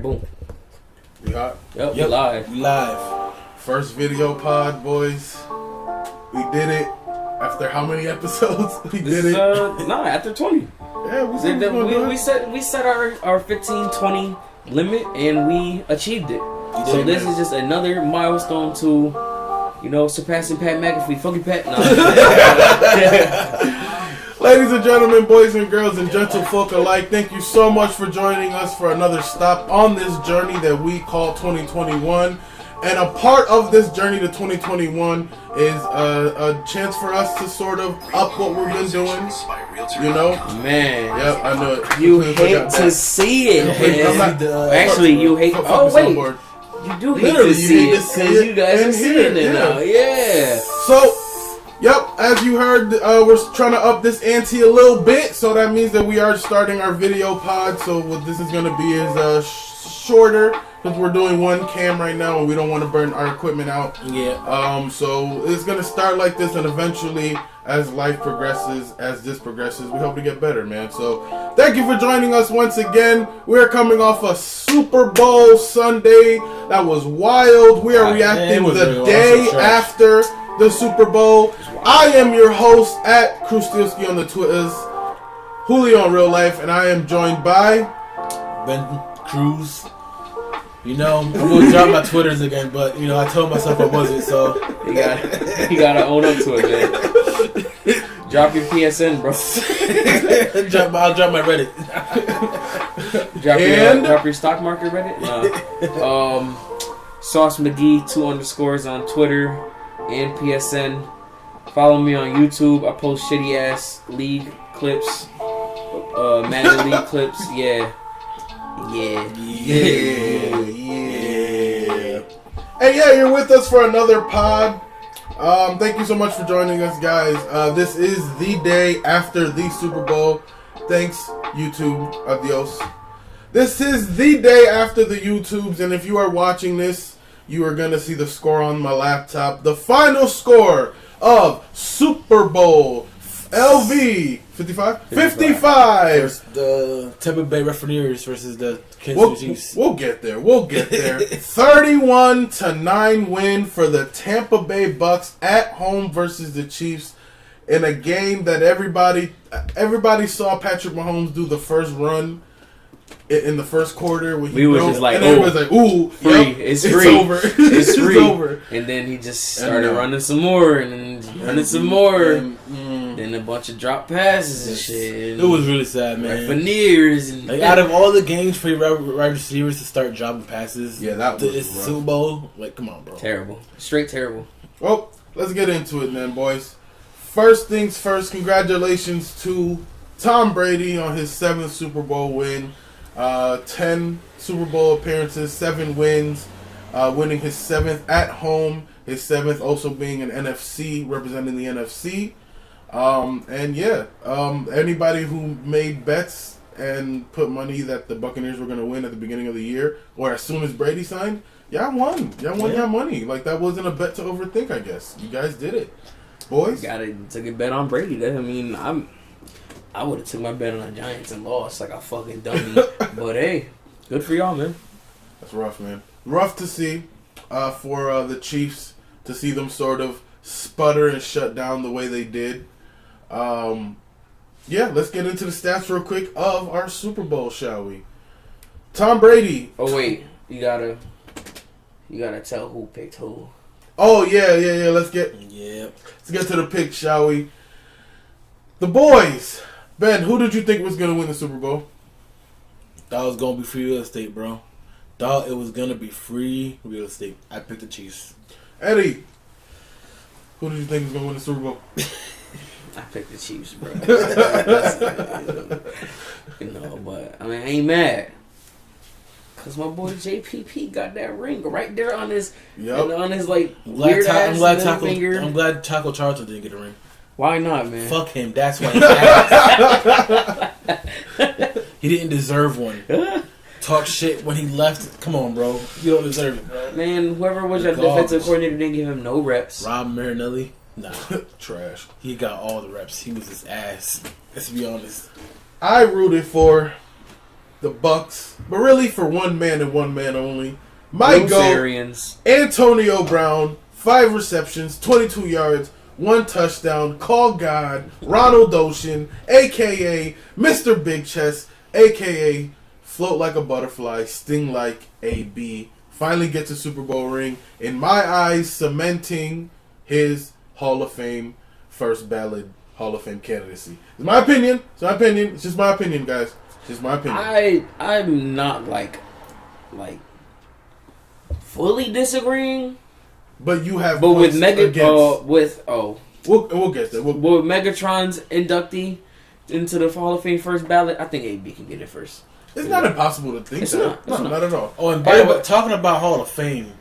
Boom. We hot? Yep, we live. We live. First video pod, boys. We did it. After how many episodes? We did it. After 20. Yeah, we set our 15-20 limit and we achieved it. So this is just another milestone to, surpassing Pat McAfee. Fuck you, Pat. No. Ladies and gentlemen, boys and girls, and gentlefolk alike, thank you so much for joining us for another stop on this journey that we call 2021. And a part of this journey to 2021 is a chance for us to sort of up what we've been doing. Man. Yep, I know it. You hate to see it. Actually, you hate. Oh wait, you do hate to see it because you guys are seeing it now. Yeah. So. Yep, as you heard, we're trying to up this ante a little bit, so that means that we are starting our video pod. So what this is going to be is shorter, because we're doing one cam right now, and we don't want to burn our equipment out. Yeah. So it's going to start like this, and eventually, as life progresses, as this progresses, we hope to get better, man. So thank you for joining us once again. We're coming off a Super Bowl Sunday that was wild. We are reacting the day after the Super Bowl. I am your host at Krustilski on the Twitters, Julio in real life, and I am joined by Ben Cruz. I'm gonna drop my Twitters again, but I told myself I wasn't, so you gotta own up to it, man. Drop your PSN, bro. I'll drop my Reddit. Drop your stock market Reddit. Sauce McGee 2_ on Twitter and PSN. Follow me on YouTube. I post shitty ass league clips, Madden League clips. Yeah. Hey, you're with us for another pod. Thank you so much for joining us, guys. This is the day after the Super Bowl. Thanks, YouTube. Adios. This is the day after the YouTubes, and if you are watching this, you are gonna see the score on my laptop. The final score of Super Bowl LV 55? 55! The Tampa Bay Buccaneers versus the Kansas City Chiefs. We'll get there. 31-9 win for the Tampa Bay Bucks at home versus the Chiefs in a game that everybody saw Patrick Mahomes do the first run in the first quarter. We were just like, everybody's like, ooh, free. Yep, it's free. Over. It's free. Over. And then he just started running some more, and then running some more. Then a bunch of drop passes and shit. It was really sad, man. Veneers and out of all the games for your wide receivers to start dropping passes, that was it's Super Bowl. Like, come on, bro. Terrible. Straight terrible. Well, let's get into it then, boys. First things first, congratulations to Tom Brady on his 7th Super Bowl win. 10 Super Bowl appearances, 7 wins, winning his 7th at home, his 7th also being an NFC, representing the NFC. Anybody who made bets and put money that the Buccaneers were going to win at the beginning of the year, or as soon as Brady signed, y'all won your money. Like, that wasn't a bet to overthink, I guess. You guys did it. Boys? Took a bet on Brady. I would have took my bet on the Giants and lost like a fucking dummy. But hey, good for y'all, man. That's rough, man. Rough to see for the Chiefs, to see them sort of sputter and shut down the way they did. Let's get into the stats real quick of our Super Bowl, shall we? Tom Brady. Oh wait, you gotta tell who picked who. Oh yeah. Let's get to the pick, shall we? The boys. Ben, who did you think was gonna win the Super Bowl? Thought it was gonna be free real estate, bro. Thought it was gonna be free real estate. I picked the Chiefs. Eddie, who did you think was gonna win the Super Bowl? I picked the Chiefs, bro. But I ain't mad. Cause my boy JPP got that ring right there on his, on his weird ass finger. I'm glad Taco Charlton didn't get a ring. Why not, man? Fuck him. That's why he didn't deserve one. Talk shit when he left. Come on, bro. You don't deserve it, bro. Man, whoever was your defensive coordinator didn't give him no reps. Rob Marinelli? Nah. Trash. He got all the reps. He was his ass. Let's be honest. I rooted for the Bucks, but really for one man and one man only. My Bruce goat, Arians. Antonio Brown, 5 receptions, 22 yards, 1 touchdown. Call God, Ronald Ocean, a.k.a. Mr. Big Chest, a.k.a. Float like a butterfly, sting like a bee. Finally gets a Super Bowl ring. In my eyes, cementing his Hall of Fame, first ballot Hall of Fame candidacy. It's my opinion. It's my opinion. It's just my opinion, guys. It's just my opinion. I'm not like fully disagreeing. But you have But with points Mega against. We'll get there. with Megatron's inductee into the Hall of Fame first ballot, I think AB can get it first. It's not impossible to think so. It's Not at all. Oh, and by the way, talking about Hall of Fame,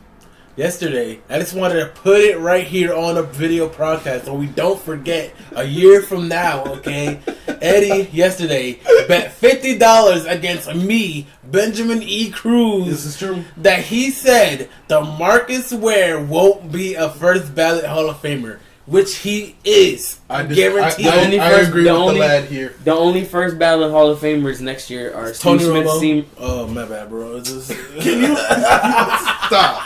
yesterday, I just wanted to put it right here on a video broadcast so we don't forget a year from now, okay? Eddie, yesterday, bet $50 against me, Benjamin E. Cruz. This is true. That he said DeMarcus Ware won't be a first ballot Hall of Famer. Which he is. Guaranteed. I agree with the lad here. The only first ballot Hall of Famers next year are Tony Steve Smith. Romo. Oh, my bad, bro. Can you stop?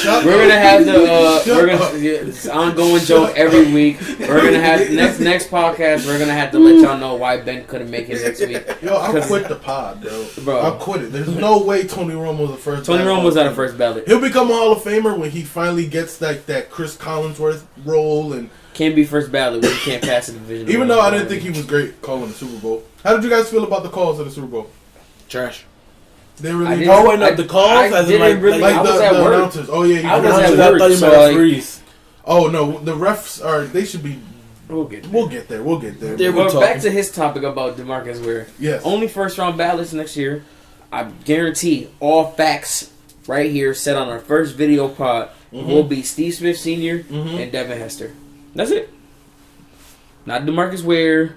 We're gonna have the ongoing joke every week. We're gonna have next podcast. We're gonna have to let y'all know why Ben couldn't make it next week. Yo, I'll quit the pod, bro. I'll quit it. There's no way Tony Romo's the first. Tony Romo's not a first ballot. He'll become a Hall of Famer when he finally gets that Chris Collinsworth role and can't be first ballot when you can't pass the division. Even though I didn't think he was great calling the Super Bowl. How did you guys feel about the calls of the Super Bowl? Trash. They really the calls. I didn't really. I was at work. Announcers. Oh yeah, I was at work. I thought you meant freeze. Oh no, the refs are. They should be. We'll get there. We'll get there. Well, back to his topic about DeMarcus Ware. Yes. Only first round ballots next year. I guarantee all facts right here set on our first video pod will be Steve Smith Sr. And Devin Hester. That's it. Not DeMarcus Ware.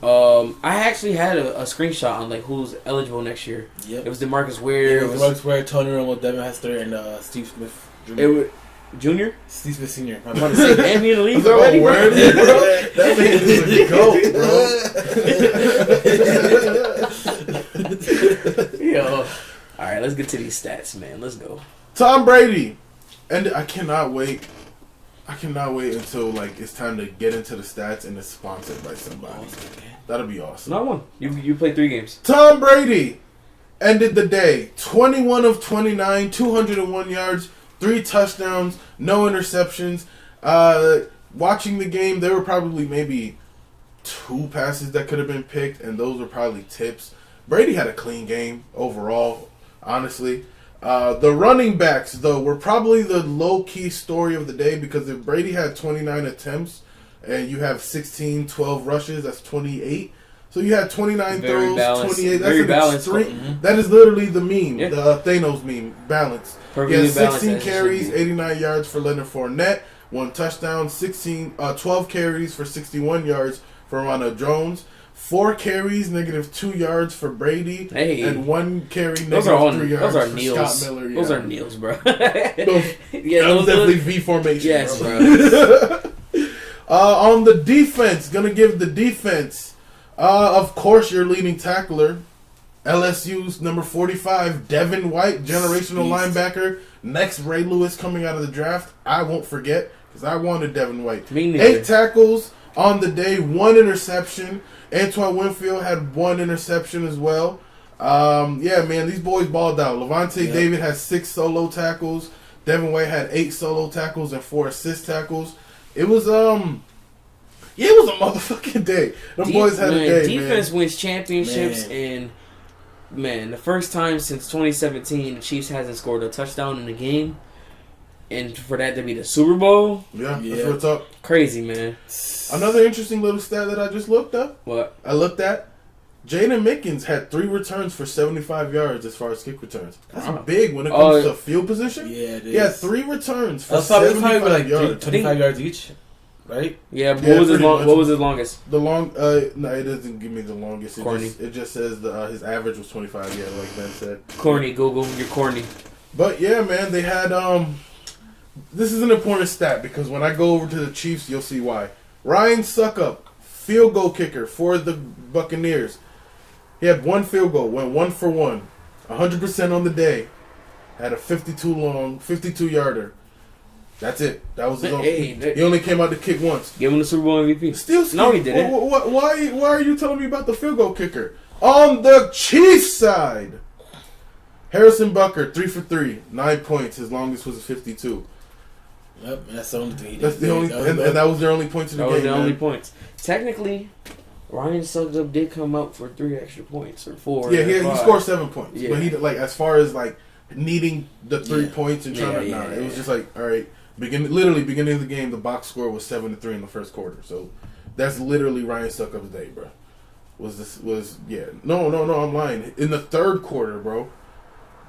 I actually had a screenshot on who's eligible next year. Yep. It was DeMarcus Ware. It was DeMarcus Ware, Tony Romo, Devin Hester, and Steve Smith Jr. It was Junior. Steve Smith Sr. I'm about to say, damn, he in the league already, bro. That man is a goat, bro. Yo. All right, let's get to these stats, man. Let's go. Tom Brady, and I cannot wait. Until it's time to get into the stats and it's sponsored by somebody. That'll be awesome. Not one. You played 3 games. Tom Brady ended the day 21 of 29, 201 yards, 3 touchdowns, no interceptions. Watching the game, there were probably maybe 2 passes that could have been picked, and those were probably tips. Brady had a clean game overall, honestly. The running backs, though, were probably the low-key story of the day because if Brady had 29 attempts and you have 12 rushes, that's 28. So you had 29 throws, balanced. 28. That's Very balanced. That is literally the meme, Yeah. the Thanos meme, balance. Perfectly He had 16 balanced, carries, 89 yards for Leonard Fournette, 1 touchdown, 12 carries for 61 yards for Ronald Jones. 4 carries, -2 yards for Brady, and 1 carry, -3 yards those are for Neils. Scott Miller. Yeah. Those are Neils, bro. Those definitely V formation. Yes, bro. On the defense, gonna give the defense, of course, your leading tackler, LSU's number 45, Devin White, generational linebacker. Next Ray Lewis coming out of the draft. I won't forget because I wanted Devin White. Me neither. 8 tackles on the day, 1 interception. Antoine Winfield had 1 interception as well. Yeah, man, these boys balled out. Levante David had 6 solo tackles. Devin White had 8 solo tackles and 4 assist tackles. It was a motherfucking day. Them boys had a day, Defense wins championships, and the first time since 2017 the Chiefs hasn't scored a touchdown in a game. And for that to be the Super Bowl? Yeah, that's what's up. Crazy, man. Another interesting little stat that I just looked up. What? I looked at. Jaden Mickens had 3 returns for 75 yards as far as kick returns. That's big when it comes to field position. Yeah, it is. He had 3 returns for That's 75 yards. 25 yards each, right? Yeah, but what was his longest? The long, no, it doesn't give me the longest. It just says his average was 25. Yeah, like Ben said. Corny, Google, you're corny. But yeah, man, they had this is an important stat because when I go over to the Chiefs, you'll see why. Ryan Suckup, field goal kicker for the Buccaneers. He had one field goal, went 1 for 1, 100% on the day. Had a 52-yarder. That's it. That was his own. He only came out to kick once. Give him the Super Bowl MVP. Still, no, he didn't. Why are you telling me about the field goal kicker? On the Chiefs side, Harrison Butker, 3 for 3, 9 points. His longest was a 52. Yep, that's the only thing he did. That's the only, and that was their only points in the game. That was the only points. Technically, Ryan Suggs did come out for 3 extra points or 4. Yeah, he scored 7 points. Yeah. But he as far as needing the 3 points and trying to it was just all right. Beginning of the game, the box score was 7-3 in the first quarter. So that's literally Ryan Suckup's day, bro. No, I'm lying. In the third quarter, bro.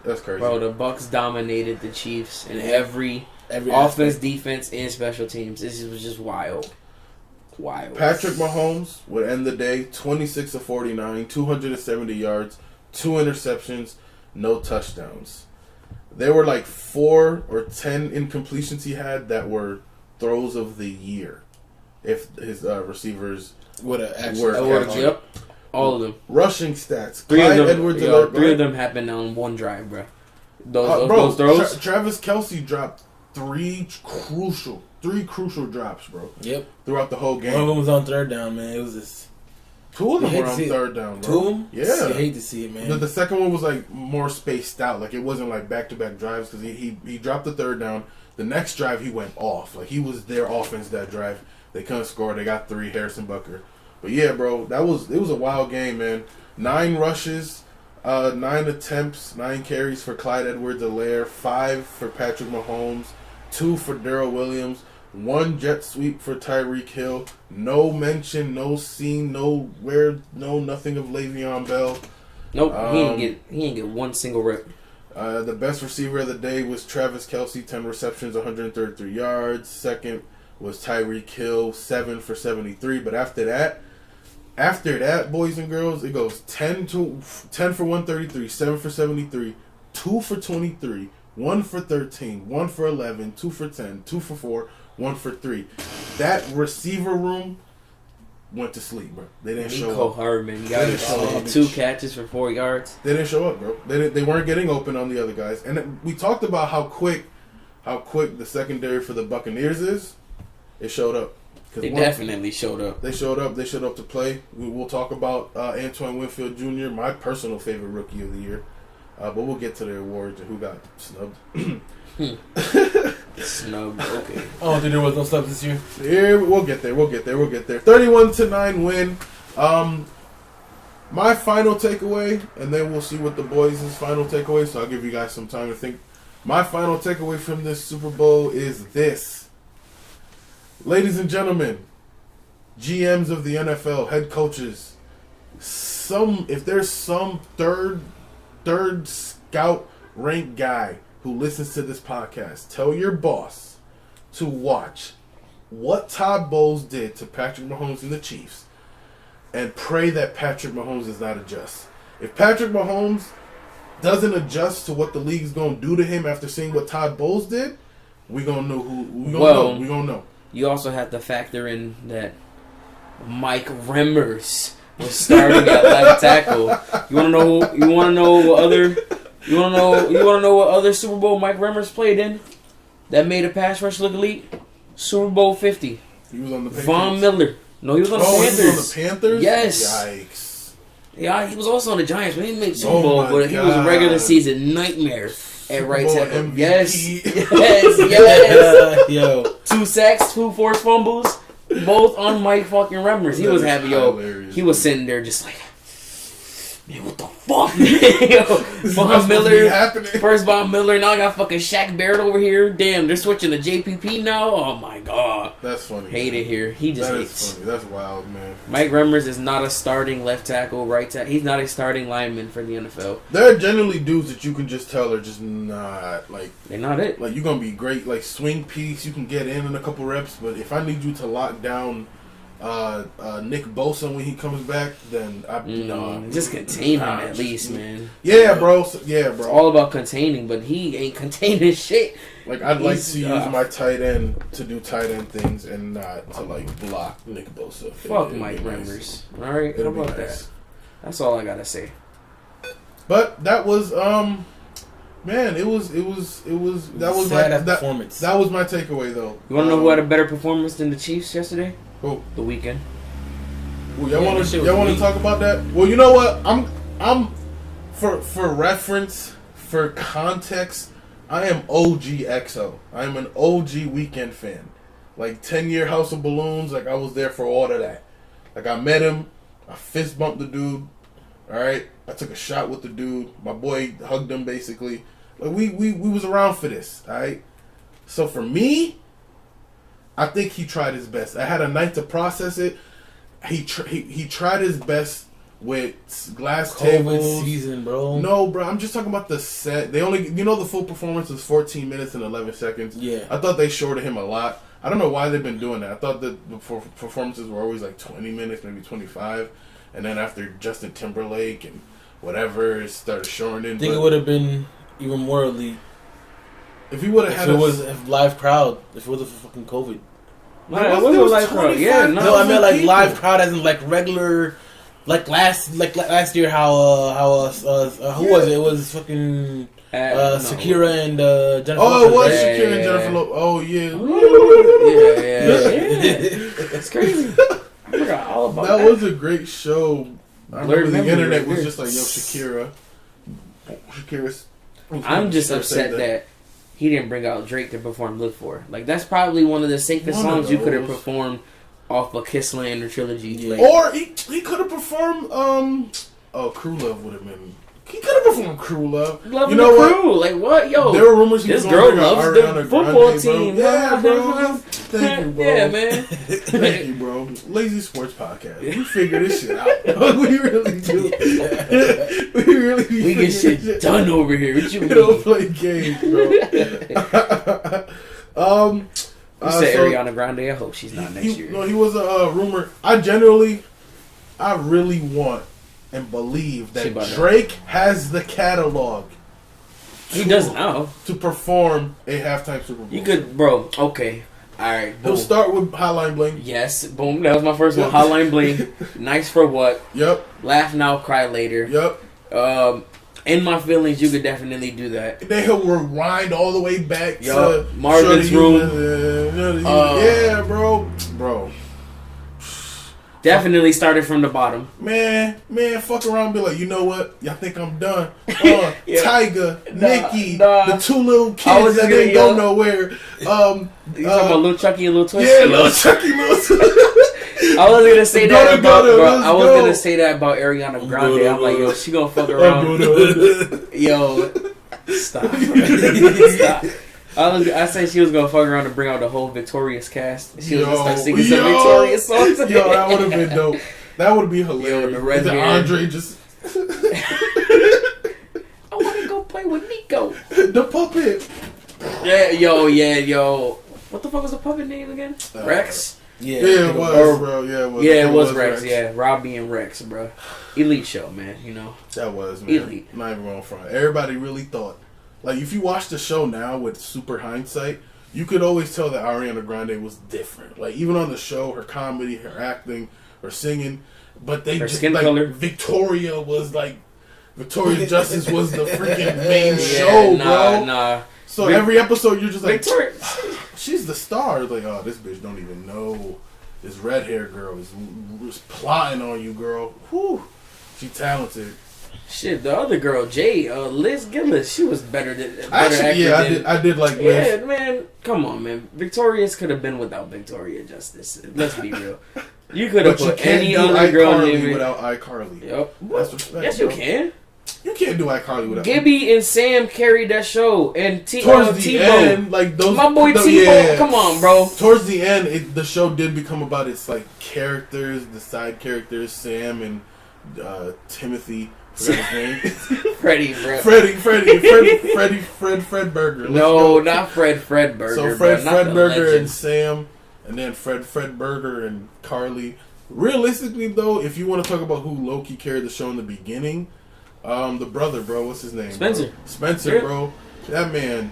That's crazy. Bro, the Bucs dominated the Chiefs in every offense, defense, and special teams. This was just wild. Patrick Mahomes would end the day 26 of 49, 270 yards, 2 interceptions, no touchdowns. There were 4 or 10 incompletions he had that were throws of the year. If his receivers would have actually yep, all of them. Rushing stats. 3 of them happened on one drive, bro. Those throws. Travis Kelce dropped 3 crucial drops, bro. Yep. Throughout the whole game. One of them was on third down, man. It was just 2 of them were on third down, bro. 2 of them? Yeah. I hate to see it, man. The second one was more spaced out. It wasn't back-to-back drives because he dropped the third down. The next drive he went off. He was their offense that drive. They couldn't score. They got 3. Harrison Butker. But yeah, bro, it was a wild game, man. 9 rushes, 9 attempts, 9 carries for Clyde Edwards-Helaire, 5 for Patrick Mahomes, 2 for Darrell Williams, 1 jet sweep for Tyreek Hill. No mention, no scene, nowhere, nothing of Le'Veon Bell. Nope, he didn't get one single rep. The best receiver of the day was Travis Kelce, 10 receptions, 133 yards. Second was Tyreek Hill, 7 for 73. But after that, boys and girls, it goes 10 for 133, 7 for 73, 2 for 23, 1 for 13, 1 for 11, 2 for 10, 2 for 4, 1 for 3. That receiver room went to sleep, bro. They didn't show up. Hardman, you got 2 catches for 4 yards. They didn't show up, bro. They weren't getting open on the other guys. And we talked about how quick the secondary for the Buccaneers is. It showed up. They definitely showed up. They showed up. They showed up to play. We'll talk about Antoine Winfield Jr., my personal favorite rookie of the year. But we'll get to the awards and who got snubbed. Snubbed, okay. I don't think there was no snubs this year. Yeah, we'll get there. 31-9 win. My final takeaway, and then we'll see what the boys' final takeaway. So I'll give you guys some time to think. My final takeaway from this Super Bowl is this. Ladies and gentlemen, GMs of the NFL, head coaches, if there's some third scout rank guy who listens to this podcast, tell your boss to watch what Todd Bowles did to Patrick Mahomes and the Chiefs and pray that Patrick Mahomes does not adjust. If Patrick Mahomes doesn't adjust to what the league's going to do to him after seeing what Todd Bowles did, we're going to know We're going to know. You also have to factor in that Mike Remmers was starting at left tackle. You want to know what other Super Bowl Mike Remmers played in that made a pass rush look elite? Super Bowl 50. He was on the Patriots. Von Miller. No, he was on the Panthers. He was on the Panthers? Yes. Yikes. Yeah, he was also on the Giants, but he didn't make Super Bowl, but he was a regular season nightmare at right tackle. MVP. Yes. Yo. 2 sacks, 2 forced fumbles, both on Mike fucking Remmers. He was happy, he was sitting there just like, man, what the fuck? Von Miller, first Von Miller, now I got fucking Shaq Barrett over here. Damn, they're switching to JPP now? Oh my god. That's funny. Hate it here. He just hates. Funny. That's wild, man. Mike Remmers is not a starting left tackle, right tackle. He's not a starting lineman for the NFL. There are generally dudes that you can just tell are just not, they're not it. You're going to be great, swing piece, you can get in a couple reps, but if I need you to lock down Nick Bosa when he comes back, then just contain him at least, man. Yeah, bro. It's all about containing, but he ain't containing shit. I'd like to use my tight end to do tight end things and not to block Nick Bosa. Fuck Mike Remmers. All right, how about that? That's all I gotta say. But that was man, it was that was performance. That was my takeaway though. You wanna know who had a better performance than the Chiefs yesterday? Who? The Weeknd. Well, y'all want to talk about that? Well, you know what? I'm for reference, for context, I am OG EXO. I am an OG Weeknd fan. Like 10-year House of Balloons, like I was there for all of that. Like I met him, I fist bumped the dude. All right, I took a shot with the dude. My boy hugged him basically. Like we was around for this. All right. So for me, I think he tried his best. I had a night to process it. He tried his best with glass COVID tables. season, bro. No, bro. I'm just talking about the set. They only, the full performance was 14 minutes and 11 seconds. Yeah. I thought they shorted him a lot. I don't know why they've been doing that. I thought that the performances were always like 20 minutes, maybe 25. And then after Justin Timberlake and whatever, it started shortening. I think it would have been even more elite if he would have had it was a live crowd. If it wasn't for fucking COVID. No, it was a live crowd. Yeah, no, I meant like live crowd as in like regular, like last year. How who was it? It was fucking Shakira and Jennifer. Oh, Lopez. it was Shakira and Jennifer Lopez. Oh yeah. Yeah. It's crazy. I forgot all about that. That was a great show. I remember the internet was just like, yo, Shakira's. I'm just upset that he didn't bring out Drake to perform "Look For." Like that's probably one of the safest songs you could have performed off of Kissland or Trilogy. Yeah. Or he could have performed. Crew Love would have been. He could have performed Crew Love. Love you know Crew. What? Like what? Yo, there were rumors he this was girl bring loves Ariana the football team. Yeah, bro. Thank you, bro. Yeah, man. Thank you, bro. Lazy Sports Podcast. We figure this shit out. We really do. We get shit done over here. What you mean? We don't play games, bro. You said Ariana Grande. I hope she's not next year. No, he was a rumor. I really want and believe that Drake has the catalog. He does now to perform a halftime Super Bowl. You could, bro. Okay, all right. Boom. He'll start with Hotline Bling. Yes, boom. That was my first one. Hotline Bling. Nice for what? Yep. Laugh now, cry later. Yep. In My Feelings, you could definitely do that. Then he'll rewind all the way back to Marvin's Room. Yeah, bro. Definitely started from the bottom. Man, fuck around and be like, you know what? Y'all think I'm done? Tiger, Nicki, the two little kids that didn't go nowhere. You talking about Lil Chucky and Lil Twist? Yeah, Lil Chucky, Lil Twist. I was gonna say that about gonna say that about Ariana Grande. I'm like, yo, she gonna fuck around. Yo, stop. I said she was gonna fuck around and bring out the whole Victorious cast. She was gonna start singing some Victorious songs. Yo, that would have been dope. That would be hilarious. Yo, the red hair. Andre just. I want to go play with Nico. The puppet. Yeah, yo. What the fuck was the puppet name again? Rex. Yeah, it was, bro. Yeah, it was Rex. Yeah, Robbie and Rex, bro. Elite show, man. You know that was man. Elite. Not even wrong front. Everybody really thought. Like, if you watch the show now with super hindsight, you could always tell that Ariana Grande was different. Like, even on the show, her comedy, her acting, her singing. But they her just, skin like, color. Victoria Justice was the freaking main show, bro. Nah. So every episode, you're just like, Victoria. She's the star. Like, oh, this bitch don't even know this red hair girl is plotting on you, girl. Whew. She talented. Shit, the other girl, Liz Gillis, she was better Actually, yeah, I did like Liz. Yeah, man, come on, man. Victorious could have been without Victoria Justice. Let's be real. You could have put any other girl named without iCarly. Yep. That's respect. Yes, you can. You can't do iCarly without. Gibby and Sam carried that show, and towards the end, like those, my boy T-Bo. Yeah. Come on, bro. Towards the end, the show did become about its like characters, the side characters, Sam and Timothy. Forgot his name. Freddie, bro. Fred Burger. No, not Fred Burger. So Fred Burger and Sam, and then Fred Burger and Carly. Realistically, though, if you want to talk about who low-key carried the show in the beginning, the brother, bro, what's his name? Spencer. Bro? Spencer, bro. That man.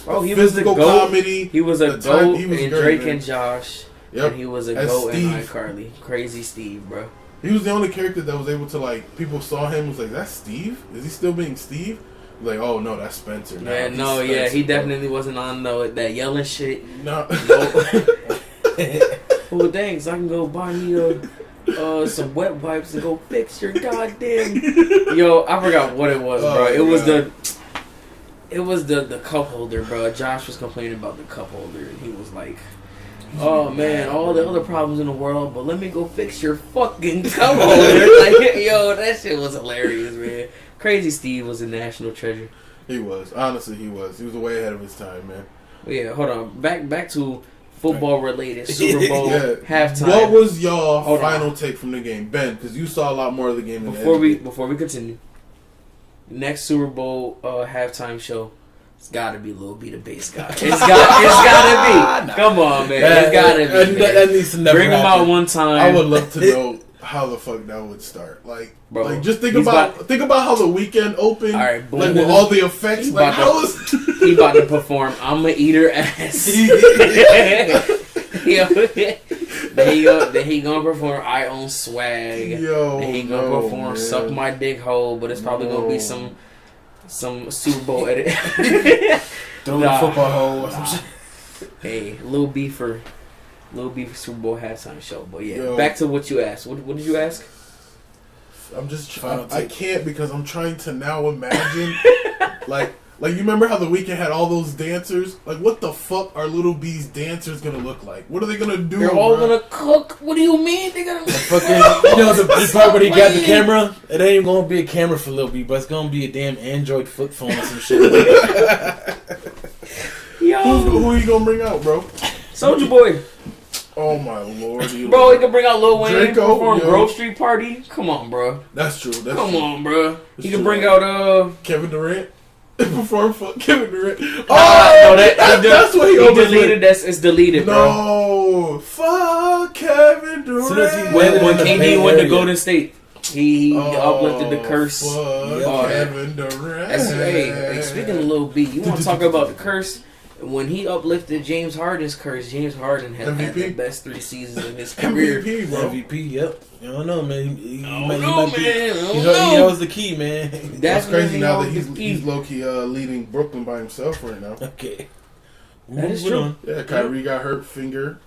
Oh, he was the GOAT. Comedy. He was a GOAT in Drake man. and Josh. Yep. And he was a GOAT in iCarly. Crazy Steve, bro. He was the only character that was able to, like, people saw him, was like, that's Steve? Is he still being Steve? Like, oh no, that's Spencer. Yeah, no, yeah, he definitely wasn't on that yelling shit. No. Well, thanks, I can go buy me some wet wipes and go fix your goddamn. Yo, I forgot what it was, bro. It was the cup holder, bro. Josh was complaining about the cup holder, and he was like, "Oh man, all the other problems in the world, but let me go fix your fucking cup holder." Like, yo, that shit was hilarious, man. Crazy Steve was a national treasure. He was. Honestly, he was. He was way ahead of his time, man. But yeah, hold on. Back to football related Super Bowl halftime. What was y'all final take from the game, Ben? Because you saw a lot more of the game. Before we continue, next Super Bowl halftime show, it's got to be Lil B the bass guy. It's got to be. Come on, man. It's got to be. That needs to never bring him out one time. I would love to know how the fuck that would start. Like, bro, like just think about how the weekend opened. All right, boom, like with all the effects. Like, he about to perform "I'm a Eater Ass." Then he gonna perform "I Own Swag." Yo, then he gonna perform "Suck My Dick Hole," but it's probably gonna be some Super Bowl edit. Throw the football hole or some shit. Hey, Lil B for Super Bowl halftime show. But yeah, back to what you asked. What did you ask? I'm just I can't because I'm trying to now imagine like you remember how the Weeknd had all those dancers? Like, what the fuck are Little B's dancers gonna look like? What are they gonna do? They're all gonna cook. What do you mean? They're gonna fucking. You know the part where he got the camera. It ain't gonna be a camera for Lil B, but it's gonna be a damn Android flip phone or some shit. Yo, who are you gonna bring out, bro? Soulja Boy. Oh my lord, bro! He can bring out Lil Wayne, Draco, perform Grove Street Party. Come on, bro. That's true. Come on, bro. He can bring out Kevin Durant. Perform for Kevin Durant. Oh, no, that's what he deleted. It's deleted, bro. No, fuck Kevin Durant. When KD went to Golden State, he uplifted the curse. Kevin Durant. Hey, speaking of Lil B, you want to talk about the curse? When he uplifted James Harden's curse, James Harden had the best 3 seasons in his career. MVP, bro. MVP, yep. I don't know, man. He knows the key, man. That's crazy now that he's low-key leading Brooklyn by himself right now. Okay. That is true. Yeah, Kyrie got hurt finger.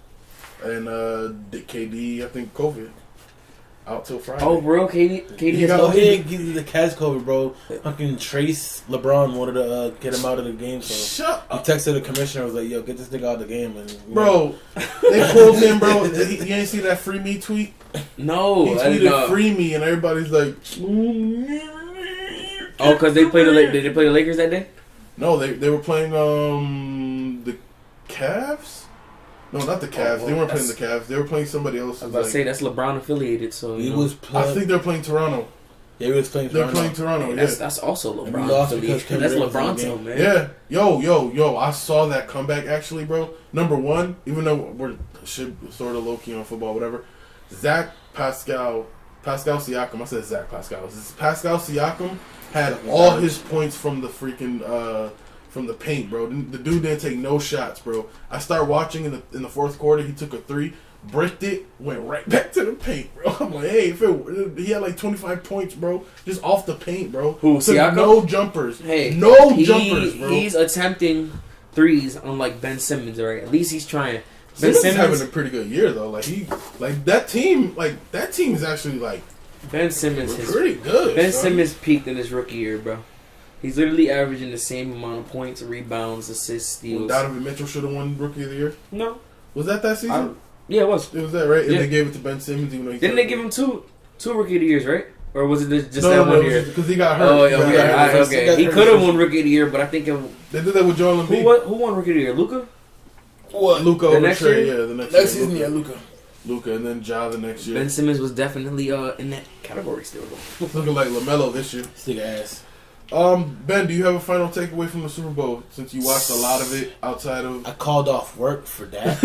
And KD, I think, COVID. Out till Friday. Oh, bro, KD he didn't give you the catch COVID, bro. Fucking Trace LeBron wanted to get him out of the game, so shut up. He texted the commissioner, was like, "Yo, get this nigga out of the game." And bro, they pulled him, bro. You ain't see that free me tweet? No, he tweeted free me, and everybody's like, "Oh, because they played did they play the Lakers that day?" No, they were playing the Cavs. No, not the Cavs. They weren't playing the Cavs. They were playing somebody else. I was about to say that's LeBron affiliated. So I think they're playing Toronto. Yeah, he was playing Toronto. They're playing Toronto. Hey, that's also LeBron affiliated. That's LeBron team, man. Yeah, yo! I saw that comeback actually, bro. Number one, even though we're sort of low key on football, whatever. Pascal Siakam. I said Zach Pascal. Pascal Siakam had all his points from the freaking. From the paint, bro. The dude didn't take no shots, bro. I started watching in the fourth quarter. He took a 3, bricked it, went right back to the paint, bro. I'm like, hey, he had like 25 points, bro, just off the paint, bro. Who? Siakam? No jumpers. Hey, jumpers, bro. He's attempting threes, unlike Ben Simmons, right? At least he's trying. Ben Simmons having a pretty good year though. That team is actually like Ben Simmons is pretty good. Ben Simmons peaked in his rookie year, bro. He's literally averaging the same amount of points, rebounds, assists, steals. Donovan Mitchell should have won Rookie of the Year. No, was that season? Yeah, it was. It was that, right? And they gave it to Ben Simmons, even though didn't they give him two Rookie of the Years, right? Or was it just that 1 year? Because he got hurt. Oh, yeah, okay. He could have won Rookie of the Year, but I think they did that with Joel Embiid. Who won Rookie of the Year? Luka? What? Luka the next year? Yeah, the next season, yeah, Luka. Luka, and then Ja the next year. Ben Simmons was definitely in that category still, though. Looking like LaMelo this year. Stick ass. Ben, do you have a final takeaway from the Super Bowl since you watched a lot of it outside of? I called off work for that.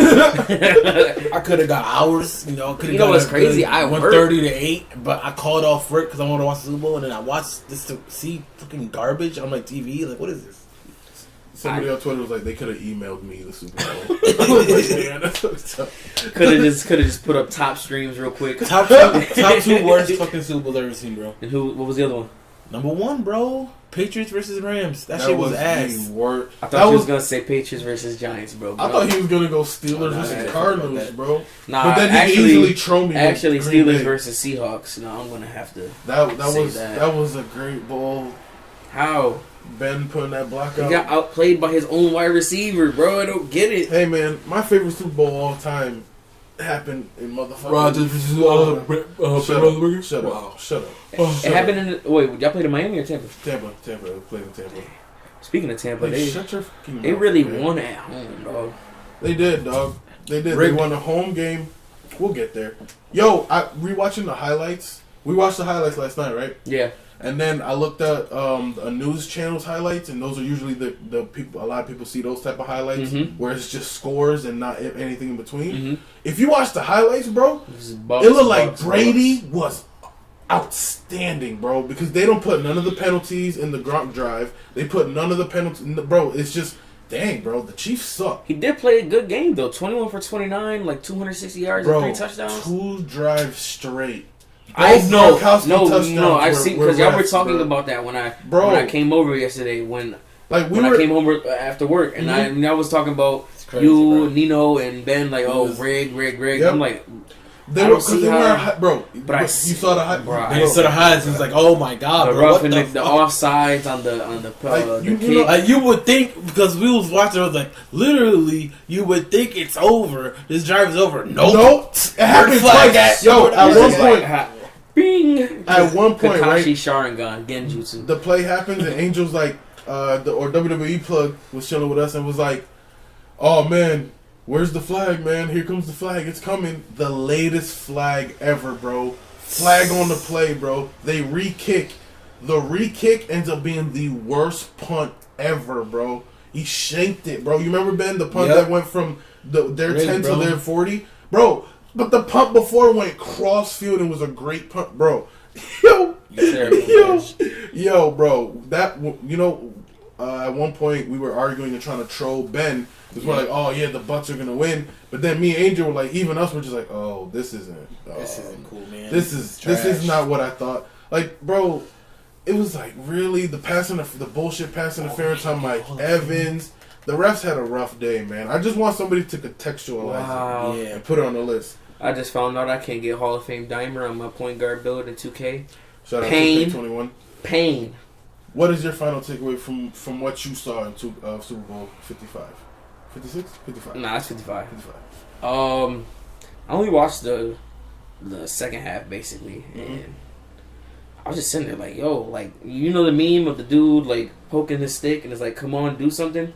I could have got hours, You know what's crazy? I 1:30 to 8, but I called off work because I wanted to watch the Super Bowl, and then I watched this to see fucking garbage on my TV. Like, what is this? Somebody on Twitter was like, they could have emailed me the Super Bowl. Could have just put up top streams real quick. Top two worst fucking Super Bowls I've ever seen, bro. And what was the other one? Number 1, bro. Patriots versus Rams. That shit was ass. I thought you was gonna say Patriots versus Giants, bro. I thought he was gonna go Steelers versus Cardinals, bro. Nah, but then he could easily troll me. Actually, Steelers versus Seahawks. No, I'm gonna have to. That was a great bowl. How? Ben putting that block out. He got outplayed by his own wide receiver, bro. I don't get it. Hey, man, my favorite Super Bowl of all time happened in motherfucking... Rodgers versus Shut up. It happened in... Wait, y'all played in Miami or Tampa? Tampa. Played in Tampa. Speaking of Tampa, shut your fucking mouth, they really man. won at home, dog. They did, dog. They did. They won a home game. We'll get there. Yo, rewatching the highlights. We watched the highlights last night, right? Yeah. And then I looked at a news channel's highlights, and those are usually the people. A lot of people see those type of highlights where it's just scores and not anything in between. If you watch the highlights, bro, it looked like Brady was outstanding, bro, because they don't put none of the penalties in the Gronk drive. They put none of the penalties, bro. It's just dang, bro. The Chiefs suck. He did play a good game though. 21 for 29, like 260 yards and 3 touchdowns. 2 drives straight. I've seen because y'all were talking about that when I came over yesterday when I came home after work and I was talking about crazy, you, bro. Nino, and Ben like rig. Yep. I'm like you saw the highlights. You saw the highlights. It was like, oh my god, the bro, rough and the offsides on the kick. Like you would think because we was watching, I was like, literally, you would think it's over. This drive is over. Nope. It happened twice. Yo, at one point. Bing! At one point, right? Kakashi Sharingan, Genjutsu. The play happens and Angel's like, or WWE plug was chilling with us and was like, "Oh man, where's the flag, man? Here comes the flag. It's coming. The latest flag ever, bro. Flag on the play, bro. They re-kick. The re-kick ends up being the worst punt ever, bro. He shanked it, bro. You remember, Ben, the punt that went from their 10 to their 40, bro." But the punt before went cross-field and was a great punt, bro. Yo, bro. That, at one point we were arguing and trying to troll Ben. Because we're like, oh, yeah, the Bucks are going to win. But then me and Angel were like, even us were just like, oh, this isn't cool, man. This is not what I thought. Like, bro, it was like, really? The bullshit pass interference on Mike Evans. The refs had a rough day, man. I just want somebody to contextualize it and put it on the list. I just found out I can't get Hall of Fame Dimer on my point guard build in 2K. Shout out to 2K21. Pain. What is your final takeaway from what you saw in Super Bowl 55? 56? 55? Nah, it's 55. I only watched the second half, basically. And I was just sitting there like, yo, like, you know the meme of the dude, like, poking his stick and it's like, come on, do something?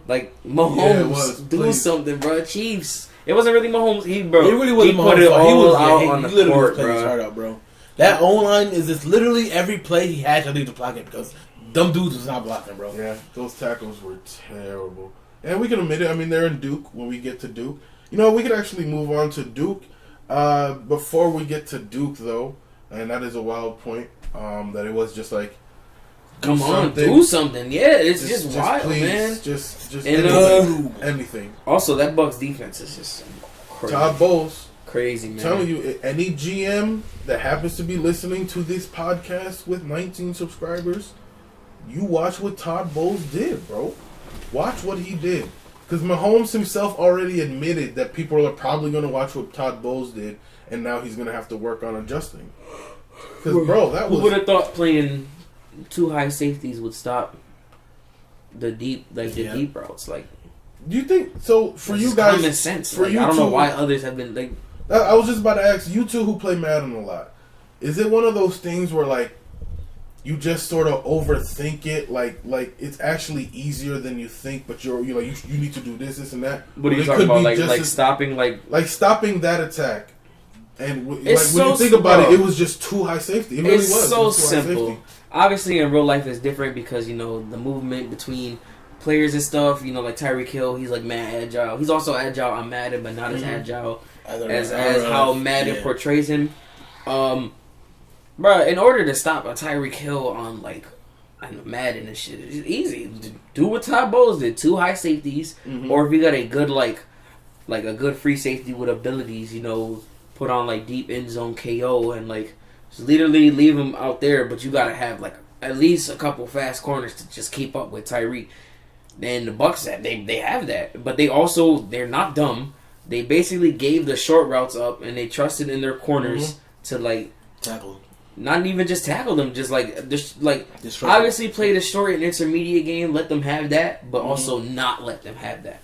Like, Mahomes, do something, bro. Chiefs. It wasn't really Mahomes. He really wasn't Mahomes. Put it all out on the court, bro. That O-line is just literally every play he had to leave the pocket because them dudes was not blocking, bro. Yeah, those tackles were terrible. And we can admit it. I mean, they're in Duke when we get to Duke. You know, we could actually move on to Duke. Before we get to Duke, though, and that is a wild point, that it was just like, do something. Yeah, it's just wild, please, man. Just and, anything. Also, that Bucks defense is just crazy. Todd Bowles. Crazy, man. I'm telling you, any GM that happens to be listening to this podcast with 19 subscribers, you watch what Todd Bowles did, bro. Watch what he did. Because Mahomes himself already admitted that people are probably going to watch what Todd Bowles did, and now he's going to have to work on adjusting. Because, bro, that was... Who would have thought playing 2 high safeties would stop the deep routes? Like, do you think so? For you guys, common sense. For like, you I don't two, know why others have been like. I was just about to ask you two who play Madden a lot. Is it one of those things where like you just sort of overthink it? Like it's actually easier than you think, but you need to do this, and that. What are you talking about? Like stopping stopping that attack. And when you think about it, it was just 2 high safety. It really was. It's so simple. Obviously, in real life, it's different because the movement between players and stuff. Like Tyreek Hill, he's like mad agile. He's also agile on Madden, but not as agile as how Madden portrays him. Bro, in order to stop a Tyreek Hill on like and Madden and shit. It's easy. Do what Todd Bowles did. 2 high safeties, or if you got a good like a good free safety with abilities, you know, put on like deep end zone KO and like just literally leave him out there. But you gotta have like at least a couple fast corners to just keep up with Tyreek. And the Bucs, they have that, but they're not dumb. They basically gave the short routes up, and they trusted in their corners to like tackle. Not even just tackle them, just obviously play the short and intermediate game. Let them have that, but also not let them have that.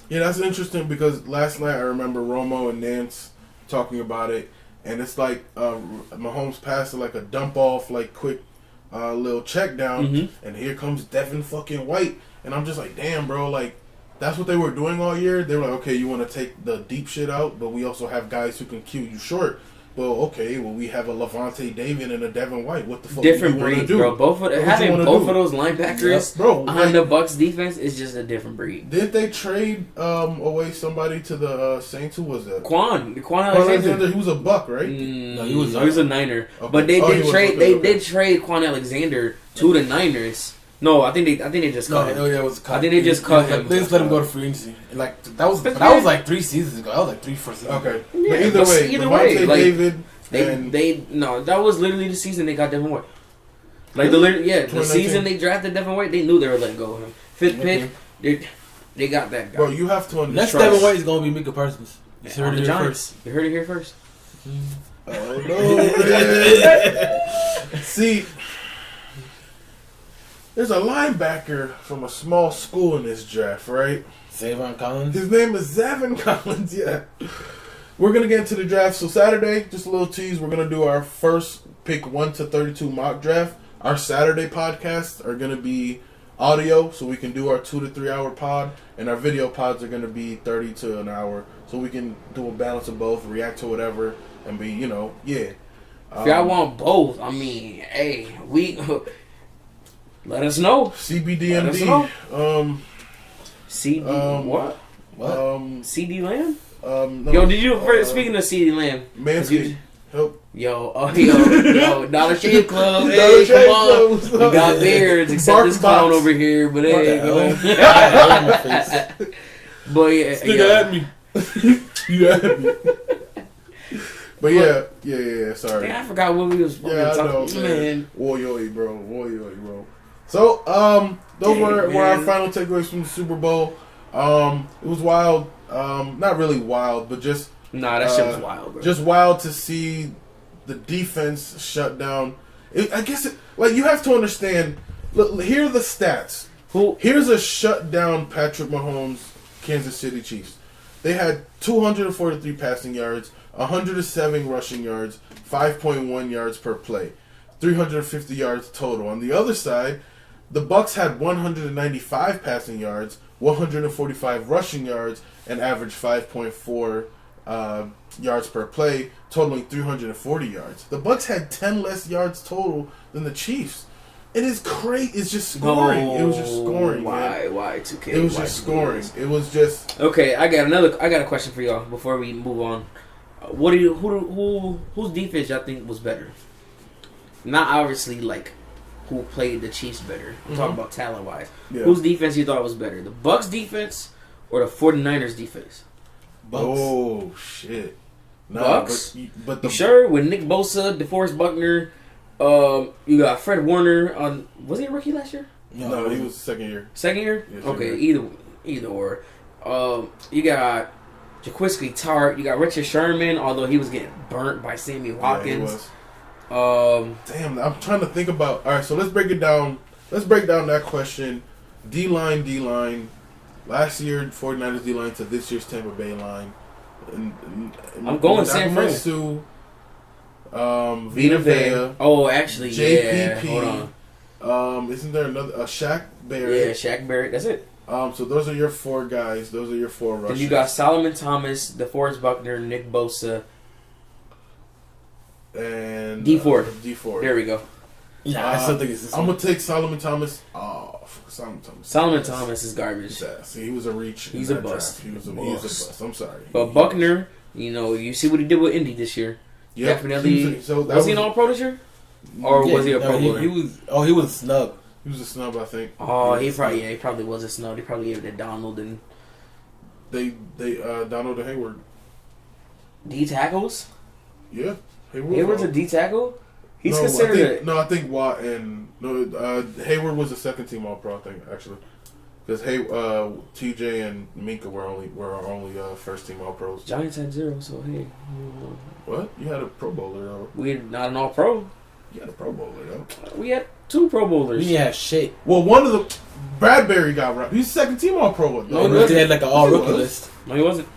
Yeah, that's interesting because last night I remember Romo and Nance talking about it, and it's like Mahomes passed like a dump off, like quick little check down, and here comes Devin fucking White, and I'm just like, damn, bro, like that's what they were doing all year. They were like, okay, you want to take the deep shit out, but we also have guys who can cue you short. Well, okay, we have a Levante David and a Devin White. What the fuck? Different breed, bro. Having both of those linebackers behind the Bucs defense is just a different breed. Did they trade away somebody to the Saints? Who was that? Quan Alexander. He was a Buck, right? No, he was a Niner. Okay. But they did trade Quan Alexander to the Niners. No, I think they just cut him. No, yeah, it was cut. I think they just cut him. They just let him go to free agency. Like that was like 3 seasons ago. That was like 3 seasons. Okay, yeah, but either way, like, David. That was literally the season they got Devin White. Like the season they drafted Devin White, they knew they were letting go of him. Fifth pick, they got that guy. Bro, you have to understand. Next Devin White is gonna be Micah Parsons. You heard it here first. You heard it here first. Oh no! See. There's a linebacker from a small school in this draft, right? Zavon Collins? His name is Zavon Collins, yeah. We're going to get into the draft. So Saturday, just a little tease, we're going to do our first pick 1 to 32 mock draft. Our Saturday podcasts are going to be audio, so we can do our 2 to 3 hour pod. And our video pods are going to be 30 to an hour. So we can do a balance of both, react to whatever, and be, yeah. If y'all want both, I mean, hey, let us know. CBDMD. CD what? CD Lamb? No, yo, did you speaking of CD Lamb? Manscaped. Help. Yo, Dollar Shave Club. Hey, come on. We got beards except this clown over here, but hey, but yeah, stick at me. You at me. But yeah. Sorry. Dang, I forgot what we was talking about. Man. Woy, bro. So, those were our final takeaways from the Super Bowl. It was wild. Not really wild, but just... Nah, that shit was wild, bro. Just wild to see the defense shut down. I guess, you have to understand... Look, here are the stats. Here's a shut down Patrick Mahomes, Kansas City Chiefs. They had 243 passing yards, 107 rushing yards, 5.1 yards per play, 350 yards total. On the other side... The Bucs had 195 passing yards, 145 rushing yards, and averaged 5.4 yards per play, totaling 340 yards. The Bucs had 10 less yards total than the Chiefs. It is crazy. It's just scoring. It was just scoring. Why 2K? It was just scoring. It was just okay. I got a question for y'all before we move on. Whose defense y'all think was better? Not obviously who played the Chiefs better. I'm talking about talent-wise. Yeah. Whose defense you thought was better? The Bucs defense or the 49ers defense? Bucs. Oh, shit. Bucs? But you sure? With Nick Bosa, DeForest Buckner, you got Fred Warner on... Was he a rookie last year? No, he was second year. Second year? Yeah, okay, either or. You got Jaquiski Tart. You got Richard Sherman, although he was getting burnt by Sammy Watkins. Yeah, he was. Damn, I'm trying to think about... All right, so let's break it down. Let's break down that question. D-line. Last year, 49ers D-line to this year's Tampa Bay line. And I'm going San Francisco. Vita Vea. Oh, actually, JPP. Yeah. Hold on. Isn't there another... Shaq Barrett. Yeah, Shaq Barrett. That's it. So those are your 4 guys. Those are your 4 rushers. Then you got Solomon Thomas, DeForest Buckner, Nick Bosa, and D Ford. There we go. Yeah, I still think it's this I'm gonna take Solomon Thomas. Solomon Thomas is garbage. Yeah, see, he was a reach. He's a bust. He was a bust. I'm sorry. But Buckner, you see what he did with Indy this year. Yep. Definitely. Was he an All-Pro this year? Or was he a Pro Bowler? He was snubbed. He was a snub, I think. Oh, he probably was a snub. He probably gave it to Donald and they Donald and Hayward. D tackles. Yeah, Hayward's a D tackle. He's considered. I think Watt and Hayward was a second team All Pro. I think actually, because TJ and Minka were our only first team All Pros. Giants had 0, so hey. What? You had a Pro Bowler though. We not an All Pro. You had a Pro Bowler though. We had 2 Pro Bowlers. Yeah, shit. Well, one of the Bradbury got right. He's second team All Pro. No, he had like an all rookie list. No, he wasn't.